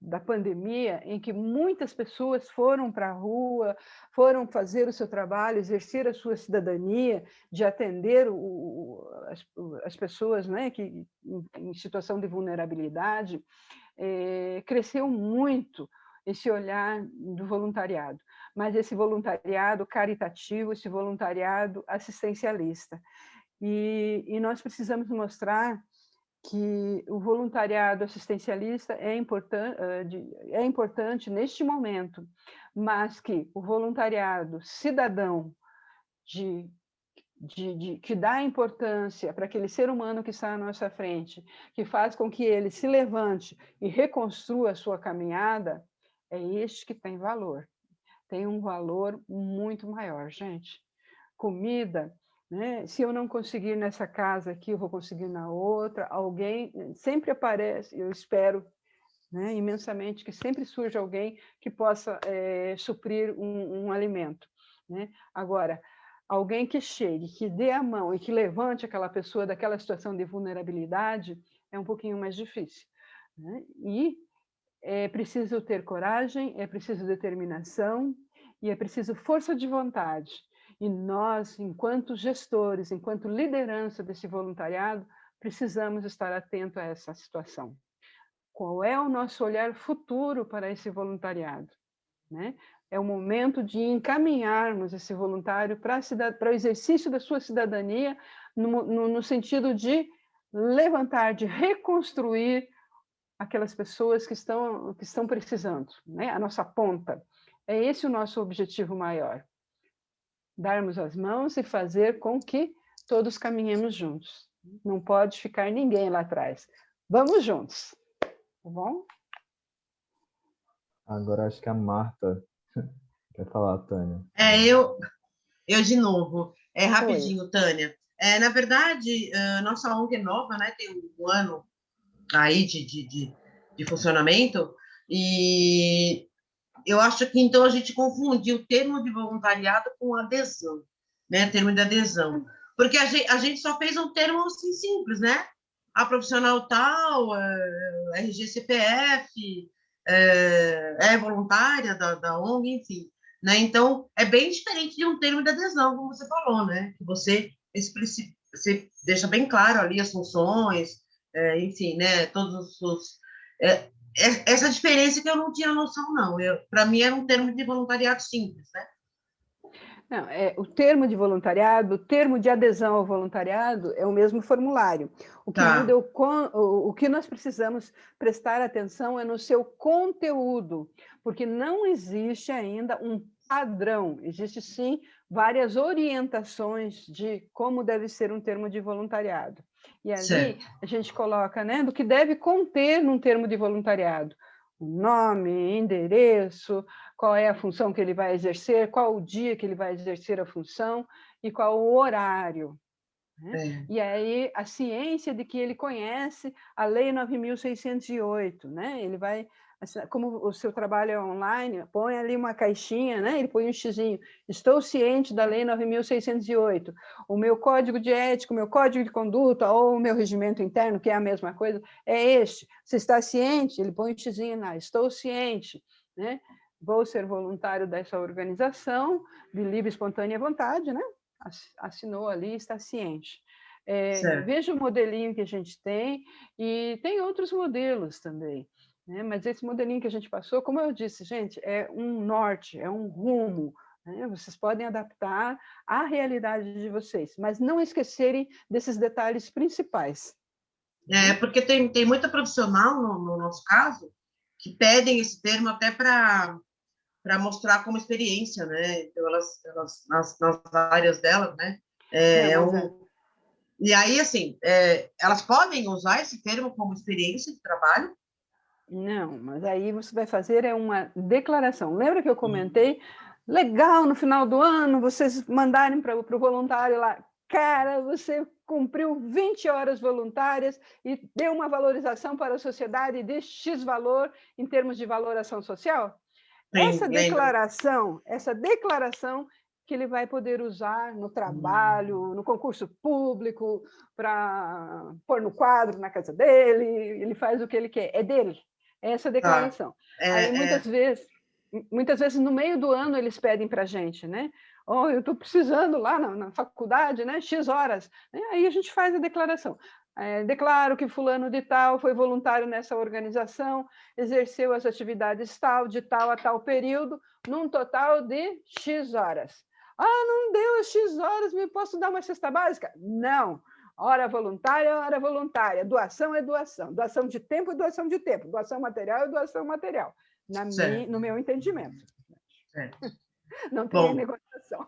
Speaker 3: da pandemia, em que muitas pessoas foram para a rua, foram fazer o seu trabalho, exercer a sua cidadania, de atender as pessoas, né, que, em situação de vulnerabilidade, cresceu muito esse olhar do voluntariado, mas esse voluntariado caritativo, esse voluntariado assistencialista. E nós precisamos mostrar que o voluntariado assistencialista é importante neste momento, mas que o voluntariado cidadão que dá importância para aquele ser humano que está à nossa frente, que faz com que ele se levante e reconstrua a sua caminhada, é este que tem valor. Tem um valor muito maior, gente. Comida, né? Se eu não conseguir nessa casa aqui, eu vou conseguir na outra. Alguém sempre aparece, eu espero, né, imensamente que sempre surja alguém que possa suprir um alimento, né? Agora, alguém que chegue, que dê a mão e que levante aquela pessoa daquela situação de vulnerabilidade é um pouquinho mais difícil, né? E é preciso ter coragem, é preciso determinação e é preciso força de vontade. E nós, enquanto gestores, enquanto liderança desse voluntariado, precisamos estar atentos a essa situação. Qual é o nosso olhar futuro para esse voluntariado, né? É o momento de encaminharmos esse voluntário para o exercício da sua cidadania, no sentido de levantar, de reconstruir aquelas pessoas que estão precisando, né? A nossa ponta. É esse o nosso objetivo maior. Darmos as mãos e fazer com que todos caminhemos juntos. Não pode ficar ninguém lá atrás. Vamos juntos, tá bom?
Speaker 2: Agora acho que a Marta quer falar, Tânia.
Speaker 4: Eu de novo. Rapidinho, Tânia. Na verdade, nossa ONG é nova, né? Tem um ano aí de funcionamento, e eu acho que, então, a gente confunde o termo de voluntariado com adesão, né? Termo de adesão. Porque a gente só fez um termo assim simples, né? A profissional tal, RG CPF, voluntária da ONG, enfim. Né? Então, é bem diferente de um termo de adesão, como você falou, né? Que você deixa bem claro ali as funções, enfim, né, todos os... essa diferença que eu não tinha noção, não. Para mim, era um termo de voluntariado simples, né?
Speaker 3: Não, o termo de voluntariado, o termo de adesão ao voluntariado é o mesmo formulário. O que muda é o que nós precisamos prestar atenção é no seu conteúdo, porque não existe ainda um padrão, existe sim várias orientações de como deve ser um termo de voluntariado. E ali a gente coloca, né, do que deve conter num termo de voluntariado. O nome, endereço, qual é a função que ele vai exercer, qual o dia que ele vai exercer a função e qual o horário. Né? E aí a ciência de que ele conhece a Lei 9.608, né? Ele vai, como o seu trabalho é online, põe ali uma caixinha, né? Ele põe um xizinho, estou ciente da Lei 9.608, o meu código de ética, o meu código de conduta ou o meu regimento interno, que é a mesma coisa, é este. Você está ciente? Ele põe um xizinho lá, estou ciente, né? Vou ser voluntário dessa organização, de livre e espontânea vontade, né? Assinou ali, está ciente. Veja o modelinho que a gente tem, e tem outros modelos também, né? Mas esse modelinho que a gente passou, como eu disse, gente, é um norte, é um rumo, né? Vocês podem adaptar à realidade de vocês, mas não esquecerem desses detalhes principais.
Speaker 4: Porque tem muita profissional, no nosso caso, que pedem esse termo até para mostrar como experiência, né? Então, elas nas áreas delas, né? E aí, assim, elas podem usar esse termo como experiência de trabalho?
Speaker 3: Não, mas aí você vai fazer uma declaração. Lembra que eu comentei? Legal, no final do ano, vocês mandarem para o voluntário lá, cara, você cumpriu 20 horas voluntárias e deu uma valorização para a sociedade de X valor em termos de valoração social? Essa declaração que ele vai poder usar no trabalho, no concurso público, para pôr no quadro na casa dele, ele faz o que ele quer, é dele, é essa declaração. Aí, muitas vezes, no meio do ano, eles pedem para a gente, né? Oh, eu estou precisando lá na faculdade, né? X horas. Aí a gente faz a declaração. Declaro que fulano de tal foi voluntário nessa organização, exerceu as atividades tal, de tal a tal período, num total de X horas. Não deu as X horas, me posso dar uma cesta básica? Não. Hora voluntária é hora voluntária, doação é doação, doação de tempo é doação de tempo, doação material é doação material, no meu entendimento. Não tem negociação.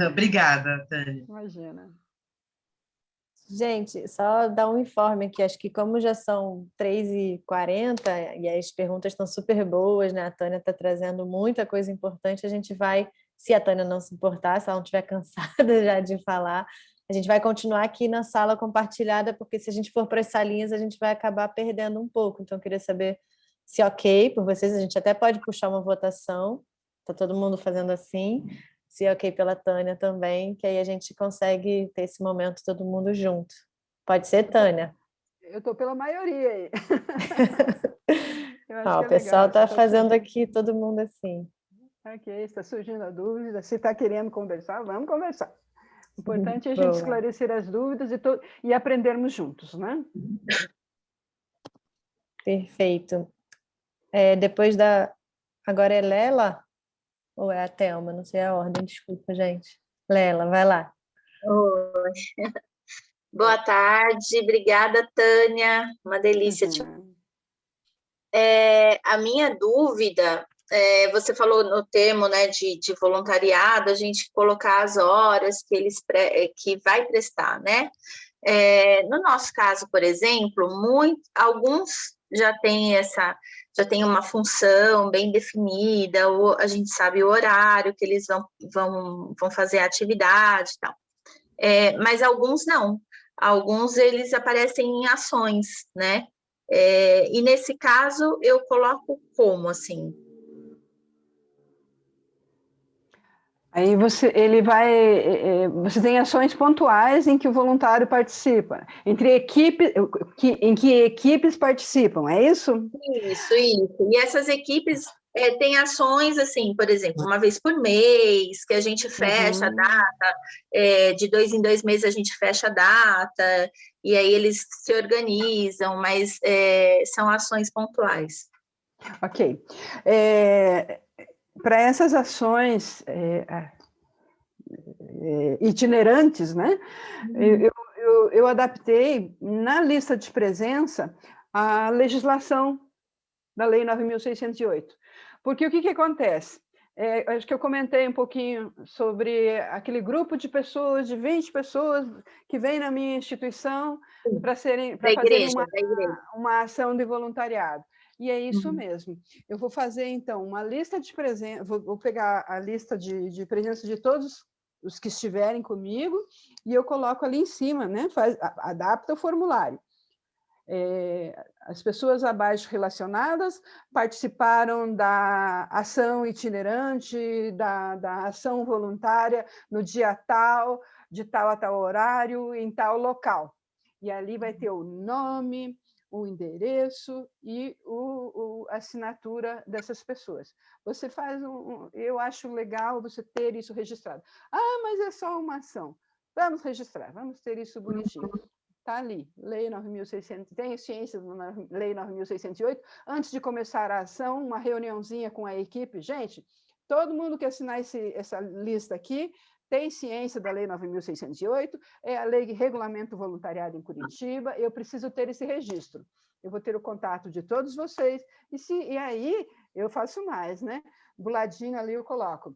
Speaker 4: Obrigada, Tânia.
Speaker 3: Imagina.
Speaker 1: Gente, só dar um informe aqui, acho que como já são 3h40 e as perguntas estão super boas, né? A Tânia está trazendo muita coisa importante, a gente vai, se a Tânia não se importar, se ela não estiver cansada já de falar, a gente vai continuar aqui na sala compartilhada, porque se a gente for para as salinhas, a gente vai acabar perdendo um pouco. Então, eu queria saber se ok por vocês, a gente até pode puxar uma votação, está todo mundo fazendo assim, se é ok pela Tânia também, que aí a gente consegue ter esse momento todo mundo junto. Pode ser, Tânia?
Speaker 3: Eu estou pela maioria aí.
Speaker 1: O pessoal está fazendo aqui, todo mundo assim.
Speaker 3: Ok, está surgindo a dúvida. Se está querendo conversar, vamos conversar. O importante é a gente esclarecer as dúvidas e aprendermos juntos, né?
Speaker 1: Perfeito. Depois agora é Lela? Ou é a Thelma? Não sei a ordem, desculpa, gente. Lela, vai lá.
Speaker 10: Oi. Boa tarde, obrigada, Tânia. Uma delícia. A minha dúvida, você falou no termo, né, de voluntariado, a gente colocar as horas que vai prestar, né? No nosso caso, por exemplo, alguns já tem uma função bem definida, a gente sabe o horário que eles vão fazer a atividade e tal. Mas alguns não. Alguns eles aparecem em ações, né? E nesse caso eu coloco como, assim?
Speaker 3: Aí você tem ações pontuais em que o voluntário participa, em que equipes participam, é isso?
Speaker 10: Isso. E essas equipes, tem ações, assim, por exemplo, uma vez por mês, que a gente fecha a data, de 2 em 2 meses a gente fecha a data, e aí eles se organizam, mas são ações pontuais.
Speaker 3: Ok. Para essas ações itinerantes, né? Eu adaptei na lista de presença a legislação da Lei 9.608. Porque o que acontece? Acho que eu comentei um pouquinho sobre aquele grupo de pessoas, de 20 pessoas, que vem na minha instituição para fazerem uma ação de voluntariado. E é isso mesmo. Eu vou fazer, então, uma lista de presença, vou pegar a lista de presença de todos os que estiverem comigo, e eu coloco ali em cima, né? Adapta o formulário. As pessoas abaixo relacionadas participaram da ação itinerante, da ação voluntária no dia tal, de tal a tal horário, em tal local. E ali vai ter o nome, o endereço e a assinatura dessas pessoas. Você faz eu acho legal você ter isso registrado. Ah, mas é só uma ação. Vamos registrar, vamos ter isso bonitinho. Está ali, Lei 9.600, tem ciência da Lei 9.608. Antes de começar a ação, uma reuniãozinha com a equipe. Gente, todo mundo que assinar essa lista aqui tem ciência da Lei 9.608, é a lei que regulamenta o voluntariado em Curitiba, eu preciso ter esse registro. Eu vou ter o contato de todos vocês, e aí eu faço mais, né? Do ladinho ali eu coloco.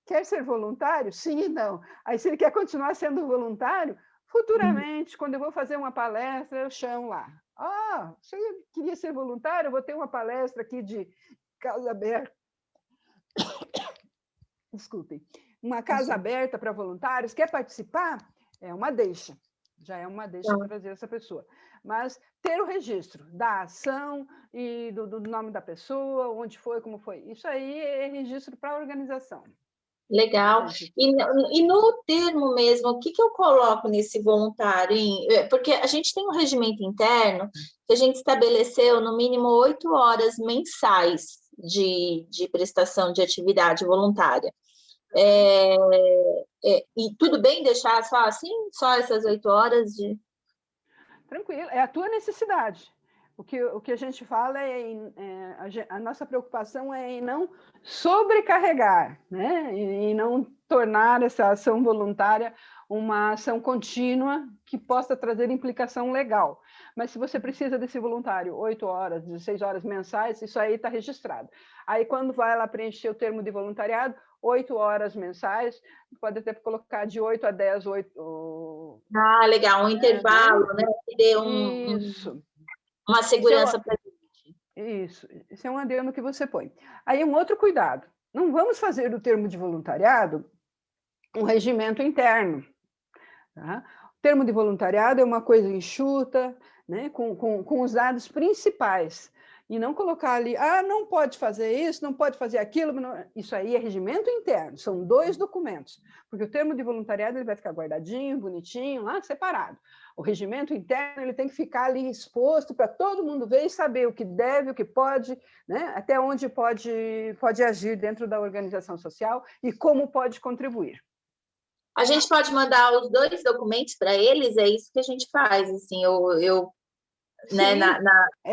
Speaker 3: Quer ser voluntário? Sim e não. Aí, se ele quer continuar sendo voluntário, futuramente, quando eu vou fazer uma palestra, eu chamo lá. Você queria ser voluntário? Eu vou ter uma palestra aqui de casa aberta. Desculpem. Uma casa aberta para voluntários. Quer participar? É uma deixa. Já é uma deixa para trazer essa pessoa. Mas ter o registro da ação e do nome da pessoa, onde foi, como foi. Isso aí é registro para a organização.
Speaker 10: Legal. E no termo mesmo, o que eu coloco nesse voluntário? Porque a gente tem um regimento interno que a gente estabeleceu no mínimo 8 horas mensais de prestação de atividade voluntária. E tudo bem deixar só assim? Só essas 8 horas de...
Speaker 3: Tranquilo, é a tua necessidade. O que a gente fala a nossa preocupação é em não sobrecarregar, né? E não tornar essa ação voluntária uma ação contínua que possa trazer implicação legal. Mas se você precisa desse voluntário 8 horas, 16 horas mensais, isso aí está registrado. Aí, quando vai lá preencher o termo de voluntariado, 8 horas mensais, pode até colocar de 8 a 10, 8...
Speaker 10: legal, um intervalo, né? Que dê
Speaker 3: Isso.
Speaker 10: Uma segurança para a
Speaker 3: gente. Isso, esse é um adendo que você põe. Aí um outro cuidado, não vamos fazer do termo de voluntariado um regimento interno. Tá? O termo de voluntariado é uma coisa enxuta, né? com os dados principais, e não colocar ali, não pode fazer isso, não pode fazer aquilo, isso aí é regimento interno, são 2 documentos, porque o termo de voluntariado ele vai ficar guardadinho, bonitinho, lá separado. O regimento interno ele tem que ficar ali exposto para todo mundo ver e saber o que deve, o que pode, né? Até onde pode agir dentro da organização social e como pode contribuir.
Speaker 10: A gente pode mandar os 2 documentos para eles, é isso que a gente faz, assim, né,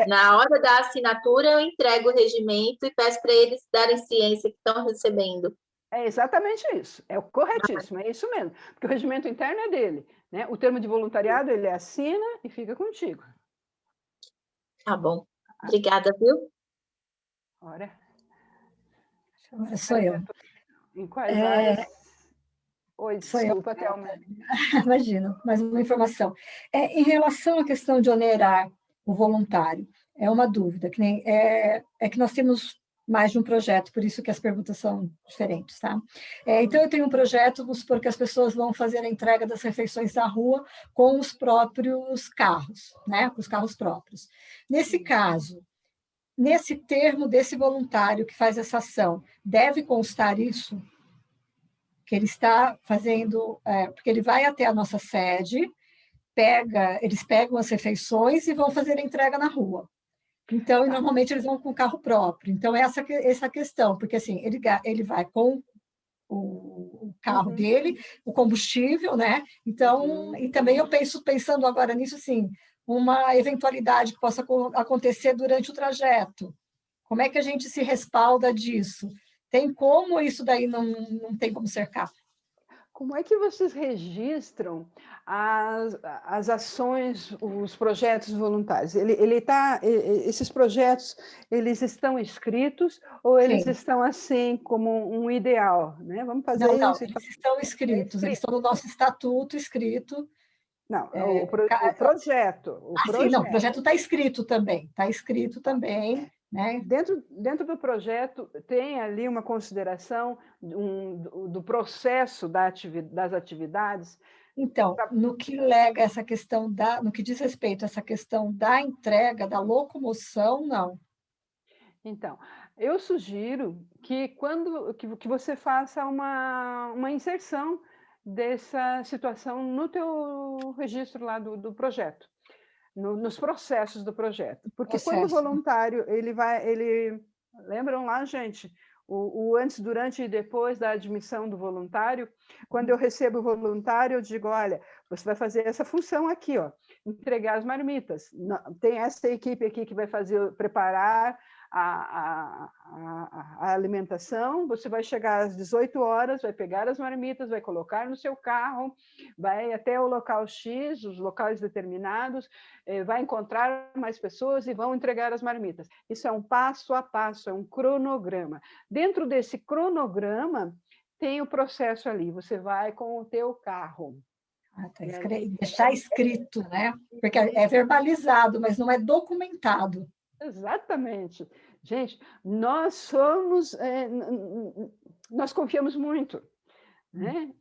Speaker 10: na hora da assinatura, eu entrego o regimento e peço para eles darem ciência que estão recebendo.
Speaker 3: É exatamente isso, é o corretíssimo, é isso mesmo, porque o regimento interno é dele, né? O termo de voluntariado ele assina e fica contigo.
Speaker 10: Tá bom, obrigada, viu?
Speaker 3: Agora
Speaker 5: sou eu.
Speaker 3: Em quais áreas? Oi, desculpa, Thelma.
Speaker 5: Imagina, mais uma informação. Em relação à questão de onerar o voluntário, é uma dúvida, que nem que nós temos mais de um projeto, por isso que as perguntas são diferentes, tá? Então, eu tenho um projeto, vamos supor que as pessoas vão fazer a entrega das refeições na rua com os próprios carros, né? Com os carros próprios. Nesse caso, nesse termo desse voluntário que faz essa ação, deve constar isso? Que ele está fazendo, porque ele vai até a nossa sede, eles pegam as refeições e vão fazer a entrega na rua. Então, normalmente eles vão com carro próprio. Então, essa a questão, porque assim, ele vai com o carro dele, o combustível, né? Então, e também eu pensando agora nisso, assim, uma eventualidade que possa acontecer durante o trajeto. Como é que a gente se respalda disso? Tem como isso daí não tem como cercar?
Speaker 3: Como é que vocês registram as ações, os projetos voluntários? Esses projetos, eles estão escritos ou eles estão assim como um ideal? Né? Vamos fazer isso?
Speaker 5: Não, eles estão escritos, eles estão no nosso estatuto escrito.
Speaker 3: Não, o projeto.
Speaker 5: Sim, não, o projeto está escrito também, né?
Speaker 3: Dentro do projeto tem ali uma consideração do processo das atividades.
Speaker 5: Então, no que diz respeito a essa questão da entrega, da locomoção, não.
Speaker 3: Então, eu sugiro que que você faça uma inserção dessa situação no teu registro lá do projeto, nos processos do projeto. Porque quando o voluntário, lembram lá, gente, o antes, durante e depois da admissão do voluntário, quando eu recebo o voluntário, eu digo, olha, você vai fazer essa função aqui, ó, entregar as marmitas. Tem essa equipe aqui que vai preparar a alimentação, você vai chegar às 18 horas, vai pegar as marmitas, vai colocar no seu carro, vai até o local X, os locais determinados, vai encontrar mais pessoas e vão entregar as marmitas. Isso é um passo a passo, é um cronograma. Dentro desse cronograma, tem o processo ali, você vai com o teu carro.
Speaker 5: Deixar escrito, né? Porque é verbalizado, mas não é documentado.
Speaker 3: Exatamente. Gente, nós confiamos muito. Né?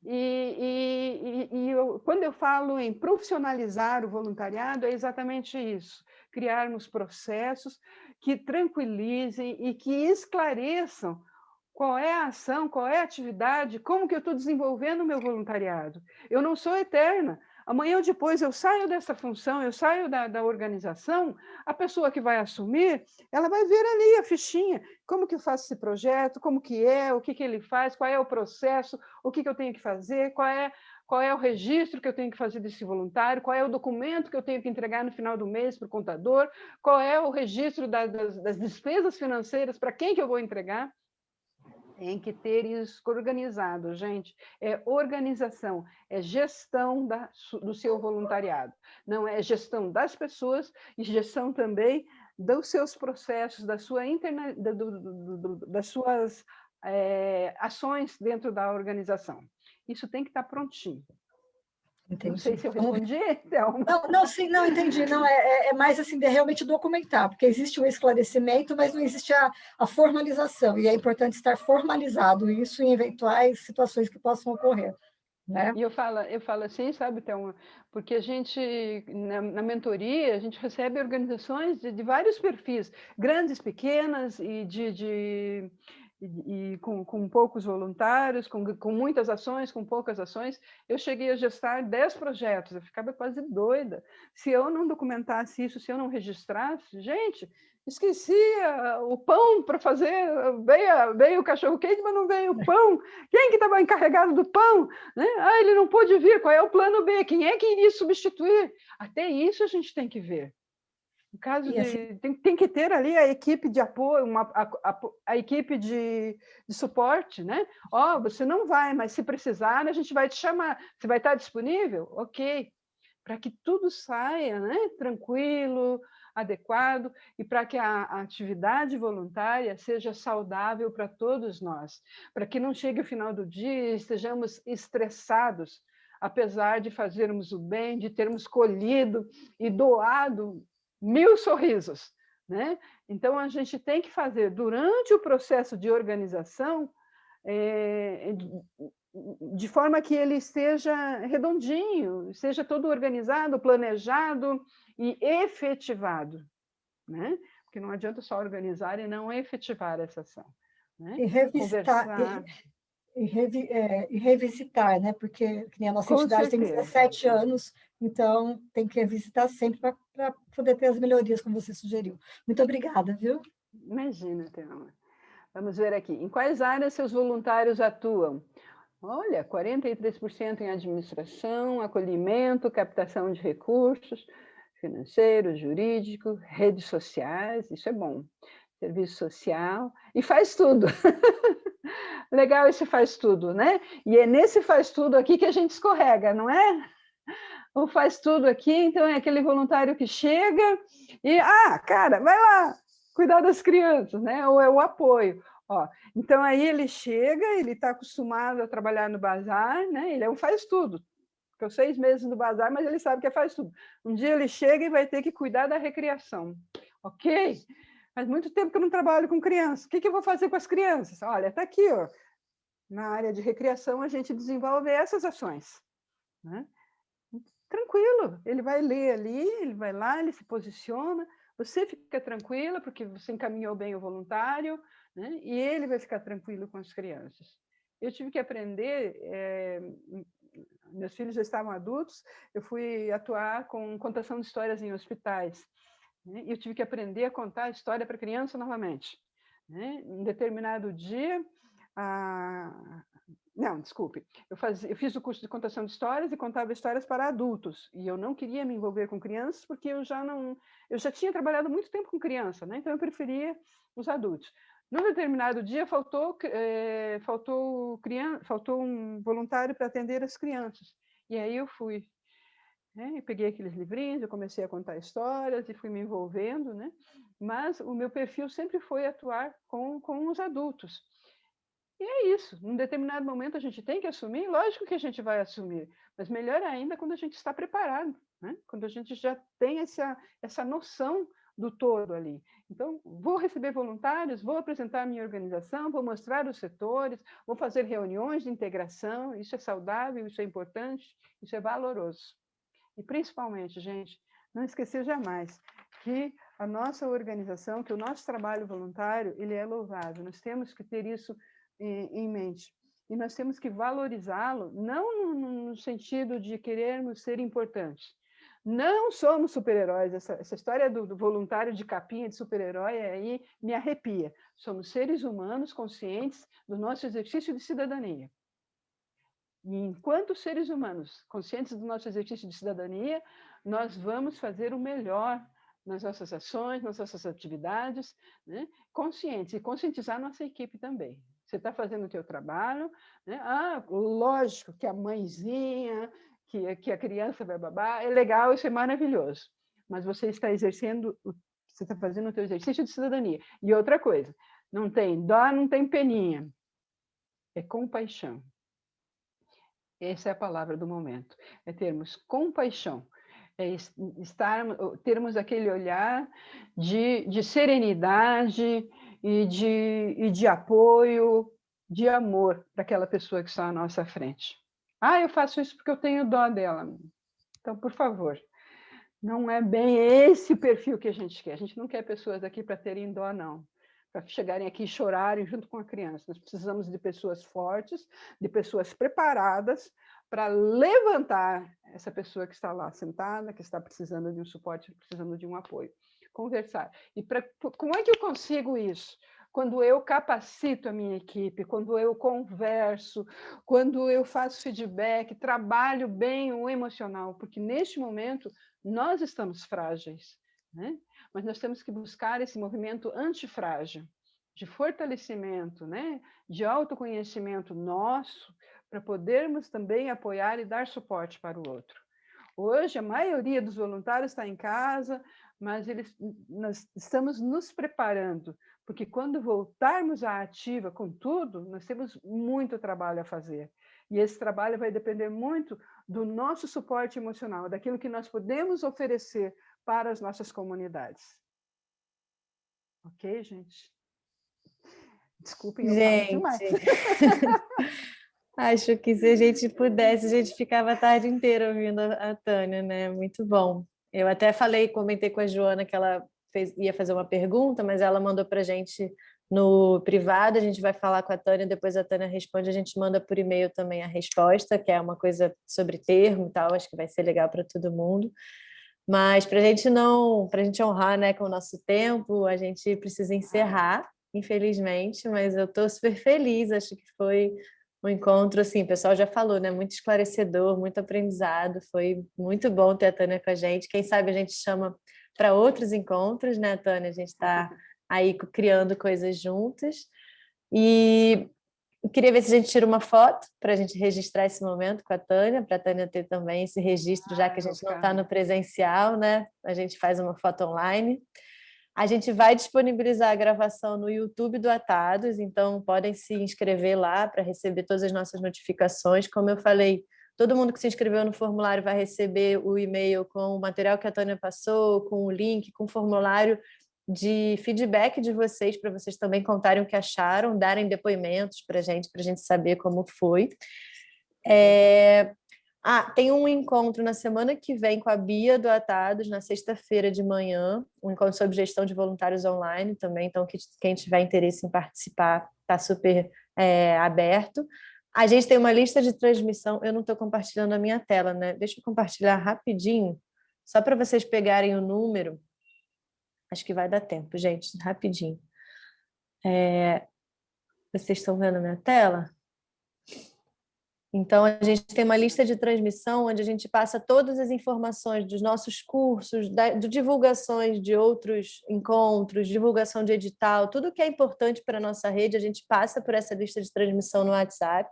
Speaker 3: Quando eu falo em profissionalizar o voluntariado, é exatamente isso. Criarmos processos que tranquilizem e que esclareçam qual é a ação, qual é a atividade, como que eu estou desenvolvendo o meu voluntariado. Eu não sou eterna. Amanhã ou depois eu saio dessa função, eu saio da organização, a pessoa que vai assumir, ela vai ver ali a fichinha, como que eu faço esse projeto, como que é, o que ele faz, qual é o processo, o que eu tenho que fazer, qual é o registro que eu tenho que fazer desse voluntário, qual é o documento que eu tenho que entregar no final do mês para o contador, qual é o registro das despesas financeiras, para quem que eu vou entregar. Tem que ter isso organizado, gente. É organização, é gestão do seu voluntariado. Não é gestão das pessoas e gestão também dos seus processos, das suas ações dentro da organização. Isso tem que estar prontinho. Entendi. Não sei se eu respondi, então.
Speaker 5: Não, entendi. Não, é mais assim, de realmente documentar, porque existe o esclarecimento, mas não existe a formalização, e é importante estar formalizado isso em eventuais situações que possam ocorrer. Né?
Speaker 3: E eu falo assim, sabe, Thelma, porque a gente, na mentoria, a gente recebe organizações de vários perfis, grandes, pequenas, e com poucos voluntários, com muitas ações, com poucas ações. Eu cheguei a gestar 10 projetos, eu ficava quase doida. Se eu não documentasse isso, se eu não registrasse, gente, esqueci o pão para fazer, veio o cachorro-quente, mas não veio o pão. Quem que estava encarregado do pão? Né? Ele não pôde vir, qual é o plano B? Quem é que iria substituir? Até isso a gente tem que ver. No caso tem que ter ali a equipe de apoio, a equipe de suporte, né? Você não vai, mas se precisar, a gente vai te chamar. Você vai estar disponível? Ok. Para que tudo saia, né? Tranquilo, adequado, e para que a atividade voluntária seja saudável para todos nós, para que não chegue o final do dia e estejamos estressados, apesar de fazermos o bem, de termos colhido e doado 1000 sorrisos, né? Então, a gente tem que fazer, durante o processo de organização, de forma que ele esteja redondinho, seja todo organizado, planejado e efetivado, né? Porque não adianta só organizar e não efetivar essa ação. Né?
Speaker 5: E revisitar, né? Porque a nossa entidade tem 17 anos, então tem que revisitar sempre para para poder ter as melhorias como você sugeriu. Muito obrigada, viu?
Speaker 3: Imagina, Thelma. Vamos ver aqui. Em quais áreas seus voluntários atuam? Olha, 43% em administração, acolhimento, captação de recursos, financeiro, jurídico, redes sociais, isso é bom. Serviço social, e faz tudo. Legal esse faz tudo, né? E é nesse faz tudo aqui que a gente escorrega, não é? O faz tudo aqui, então é aquele voluntário que chega e, cara, vai lá, cuidar das crianças, né? Ou é o apoio. Ó, então aí ele chega, ele está acostumado a trabalhar no bazar, né? Ele é um faz tudo. Ficou 6 meses no bazar, mas ele sabe que faz tudo. Um dia ele chega e vai ter que cuidar da recreação. Ok? Faz muito tempo que eu não trabalho com crianças. O que eu vou fazer com as crianças? Olha, está aqui, ó. Na área de recreação, a gente desenvolve essas ações. Né? Tranquilo, ele vai ler ali, ele vai lá, ele se posiciona, você fica tranquila, porque você encaminhou bem o voluntário, né? E ele vai ficar tranquilo com as crianças. Eu tive que aprender, meus filhos já estavam adultos, eu fui atuar com contação de histórias em hospitais, né? E eu tive que aprender a contar a história para criança novamente. Né? Em determinado dia, não, desculpe, eu fiz o curso de contação de histórias e contava histórias para adultos, e eu não queria me envolver com crianças, porque eu já tinha trabalhado muito tempo com criança, né? Então eu preferia os adultos. Num determinado dia, faltou um voluntário para atender as crianças, e aí eu fui. Né? Eu peguei aqueles livrinhos, eu comecei a contar histórias e fui me envolvendo, né? Mas o meu perfil sempre foi atuar com os adultos. E é isso, num determinado momento a gente tem que assumir, lógico que a gente vai assumir, mas melhor ainda quando a gente está preparado, né? Quando a gente já tem essa noção do todo ali. Então, vou receber voluntários, vou apresentar a minha organização, vou mostrar os setores, vou fazer reuniões de integração, isso é saudável, isso é importante, isso é valoroso. E principalmente, gente, não esquecer jamais que a nossa organização, que o nosso trabalho voluntário, ele é louvável, nós temos que ter isso em mente. E nós temos que valorizá-lo, não no sentido de querermos ser importantes. Não somos super-heróis. Essa história do voluntário de capinha de super-herói aí me arrepia. Somos seres humanos conscientes do nosso exercício de cidadania. E enquanto seres humanos conscientes do nosso exercício de cidadania, nós vamos fazer o melhor nas nossas ações, nas nossas atividades, né? Conscientes, e conscientizar nossa equipe também. Você está fazendo o teu trabalho, né? Lógico que a mãezinha, que a criança vai babar, é legal, isso é maravilhoso, mas você está você está fazendo o teu exercício de cidadania. E outra coisa, não tem dó, não tem peninha, é compaixão. Essa é a palavra do momento, é termos compaixão, é termos aquele olhar de serenidade e de apoio, de amor para aquela pessoa que está à nossa frente. Eu faço isso porque eu tenho dó dela. Então, por favor, não é bem esse perfil que a gente quer. A gente não quer pessoas aqui para terem dó, não. Para chegarem aqui e chorarem junto com a criança. Nós precisamos de pessoas fortes, de pessoas preparadas para levantar essa pessoa que está lá sentada, que está precisando de um suporte, precisando de um apoio. Conversar. E como é que eu consigo isso? Quando eu capacito a minha equipe, quando eu converso, quando eu faço feedback, trabalho bem o emocional, porque neste momento nós estamos frágeis, né? Mas nós temos que buscar esse movimento antifrágil, de fortalecimento, né? De autoconhecimento nosso, para podermos também apoiar e dar suporte para o outro. Hoje, a maioria dos voluntários está em casa, mas nós estamos nos preparando, porque quando voltarmos à ativa com tudo, nós temos muito trabalho a fazer. E esse trabalho vai depender muito do nosso suporte emocional, daquilo que nós podemos oferecer para as nossas comunidades. Ok, gente? Desculpem, eu falo demais.
Speaker 1: Acho que se a gente pudesse, a gente ficava a tarde inteira ouvindo a Tânia, né? Muito bom. Eu até comentei com a Joana que ela ia fazer uma pergunta, mas ela mandou para a gente no privado, a gente vai falar com a Tânia, depois a Tânia responde, a gente manda por e-mail também a resposta, que é uma coisa sobre termo e tal, acho que vai ser legal para todo mundo. Mas para a gente honrar, né, com o nosso tempo, a gente precisa encerrar, infelizmente, mas eu estou super feliz, acho que foi um encontro, assim, o pessoal já falou, né, muito esclarecedor, muito aprendizado, foi muito bom ter a Tânia com a gente, quem sabe a gente chama para outros encontros, né, Tânia, a gente está aí criando coisas juntas, e eu queria ver se a gente tira uma foto para a gente registrar esse momento com a Tânia, para a Tânia ter também esse registro, já que a gente não está no presencial, né? A gente faz uma foto online. A gente vai disponibilizar a gravação no YouTube do Atados, então podem se inscrever lá para receber todas as nossas notificações. Como eu falei, todo mundo que se inscreveu no formulário vai receber o e-mail com o material que a Tânia passou, com o link, com o formulário de feedback de vocês, para vocês também contarem o que acharam, darem depoimentos para a gente saber como foi. Tem um encontro na semana que vem com a Bia do Atados, na sexta-feira de manhã, um encontro sobre gestão de voluntários online também, então quem tiver interesse em participar está super aberto. A gente tem uma lista de transmissão, eu não estou compartilhando a minha tela, né? Deixa eu compartilhar rapidinho, só para vocês pegarem o número. Acho que vai dar tempo, gente, rapidinho. Vocês estão vendo a minha tela? Então, a gente tem uma lista de transmissão onde a gente passa todas as informações dos nossos cursos, de divulgações de outros encontros, divulgação de edital, tudo que é importante para a nossa rede, a gente passa por essa lista de transmissão no WhatsApp.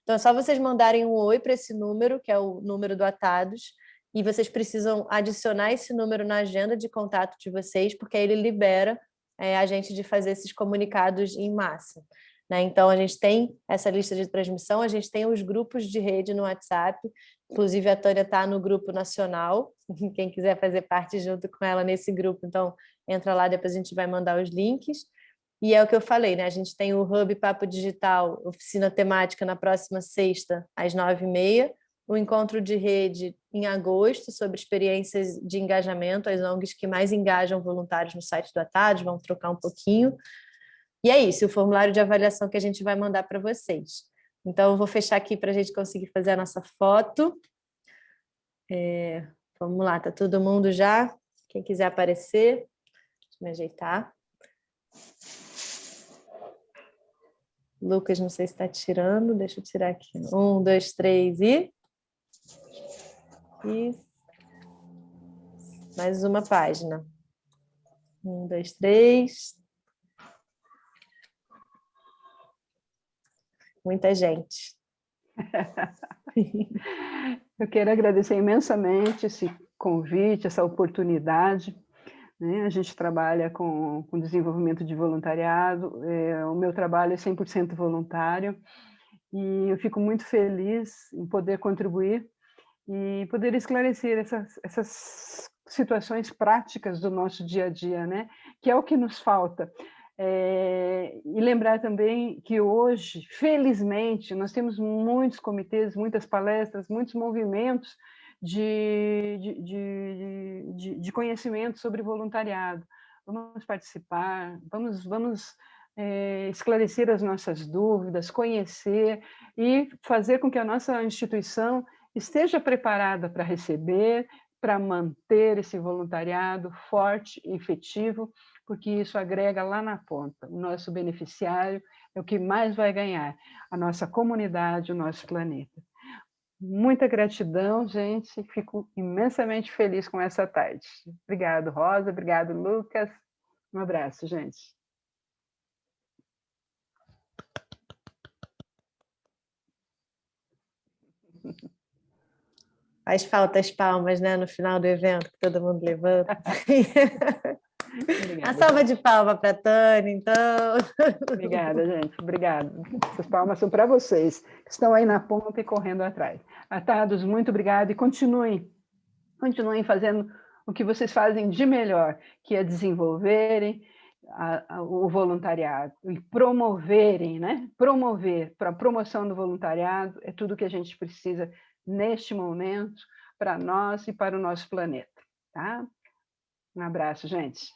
Speaker 1: Então, é só vocês mandarem um oi para esse número, que é o número do Atados, e vocês precisam adicionar esse número na agenda de contato de vocês, porque aí ele libera a gente de fazer esses comunicados em massa. Né? Então, a gente tem essa lista de transmissão, a gente tem os grupos de rede no WhatsApp, inclusive a Tânia está no grupo nacional, quem quiser fazer parte junto com ela nesse grupo, então entra lá, depois a gente vai mandar os links. E é o que eu falei, né? A gente tem o Hub Papo Digital, oficina temática na próxima sexta, às 9h30, o encontro de rede em agosto, sobre experiências de engajamento, as ONGs que mais engajam voluntários no site do Atados, vamos trocar um pouquinho. E é isso, o formulário de avaliação que a gente vai mandar para vocês. Então, eu vou fechar aqui para a gente conseguir fazer a nossa foto. Vamos lá, tá todo mundo já? Quem quiser aparecer, deixa eu me ajeitar. Lucas, não sei se está tirando, deixa eu tirar aqui. 1, 2, 3 e... Isso. Mais uma página. 1, 2, 3. Muita gente.
Speaker 3: Eu quero agradecer imensamente esse convite, essa oportunidade. Né? A gente trabalha com desenvolvimento de voluntariado, o meu trabalho é 100% voluntário, e eu fico muito feliz em poder contribuir e poder esclarecer essas situações práticas do nosso dia a dia, né? Que é o que nos falta. E lembrar também que hoje, felizmente, nós temos muitos comitês, muitas palestras, muitos movimentos de conhecimento sobre voluntariado. Vamos participar, vamos esclarecer as nossas dúvidas, conhecer e fazer com que a nossa instituição esteja preparada para receber, para manter esse voluntariado forte e efetivo, porque isso agrega lá na ponta. O nosso beneficiário é o que mais vai ganhar, a nossa comunidade, o nosso planeta. Muita gratidão, gente. Fico imensamente feliz com essa tarde. Obrigado, Rosa. Obrigado, Lucas. Um abraço, gente.
Speaker 1: Faz falta as palmas, né, no final do evento, que todo mundo levanta. Obrigada, a salva de palma para a Tânia, então.
Speaker 3: Obrigada, gente. Obrigada. Essas palmas são para vocês, que estão aí na ponta e correndo atrás. Atados, muito obrigada e continuem fazendo o que vocês fazem de melhor, que é desenvolverem o voluntariado e promoverem, né? Promover, para a promoção do voluntariado é tudo que a gente precisa neste momento para nós e para o nosso planeta, tá? Um abraço, gente.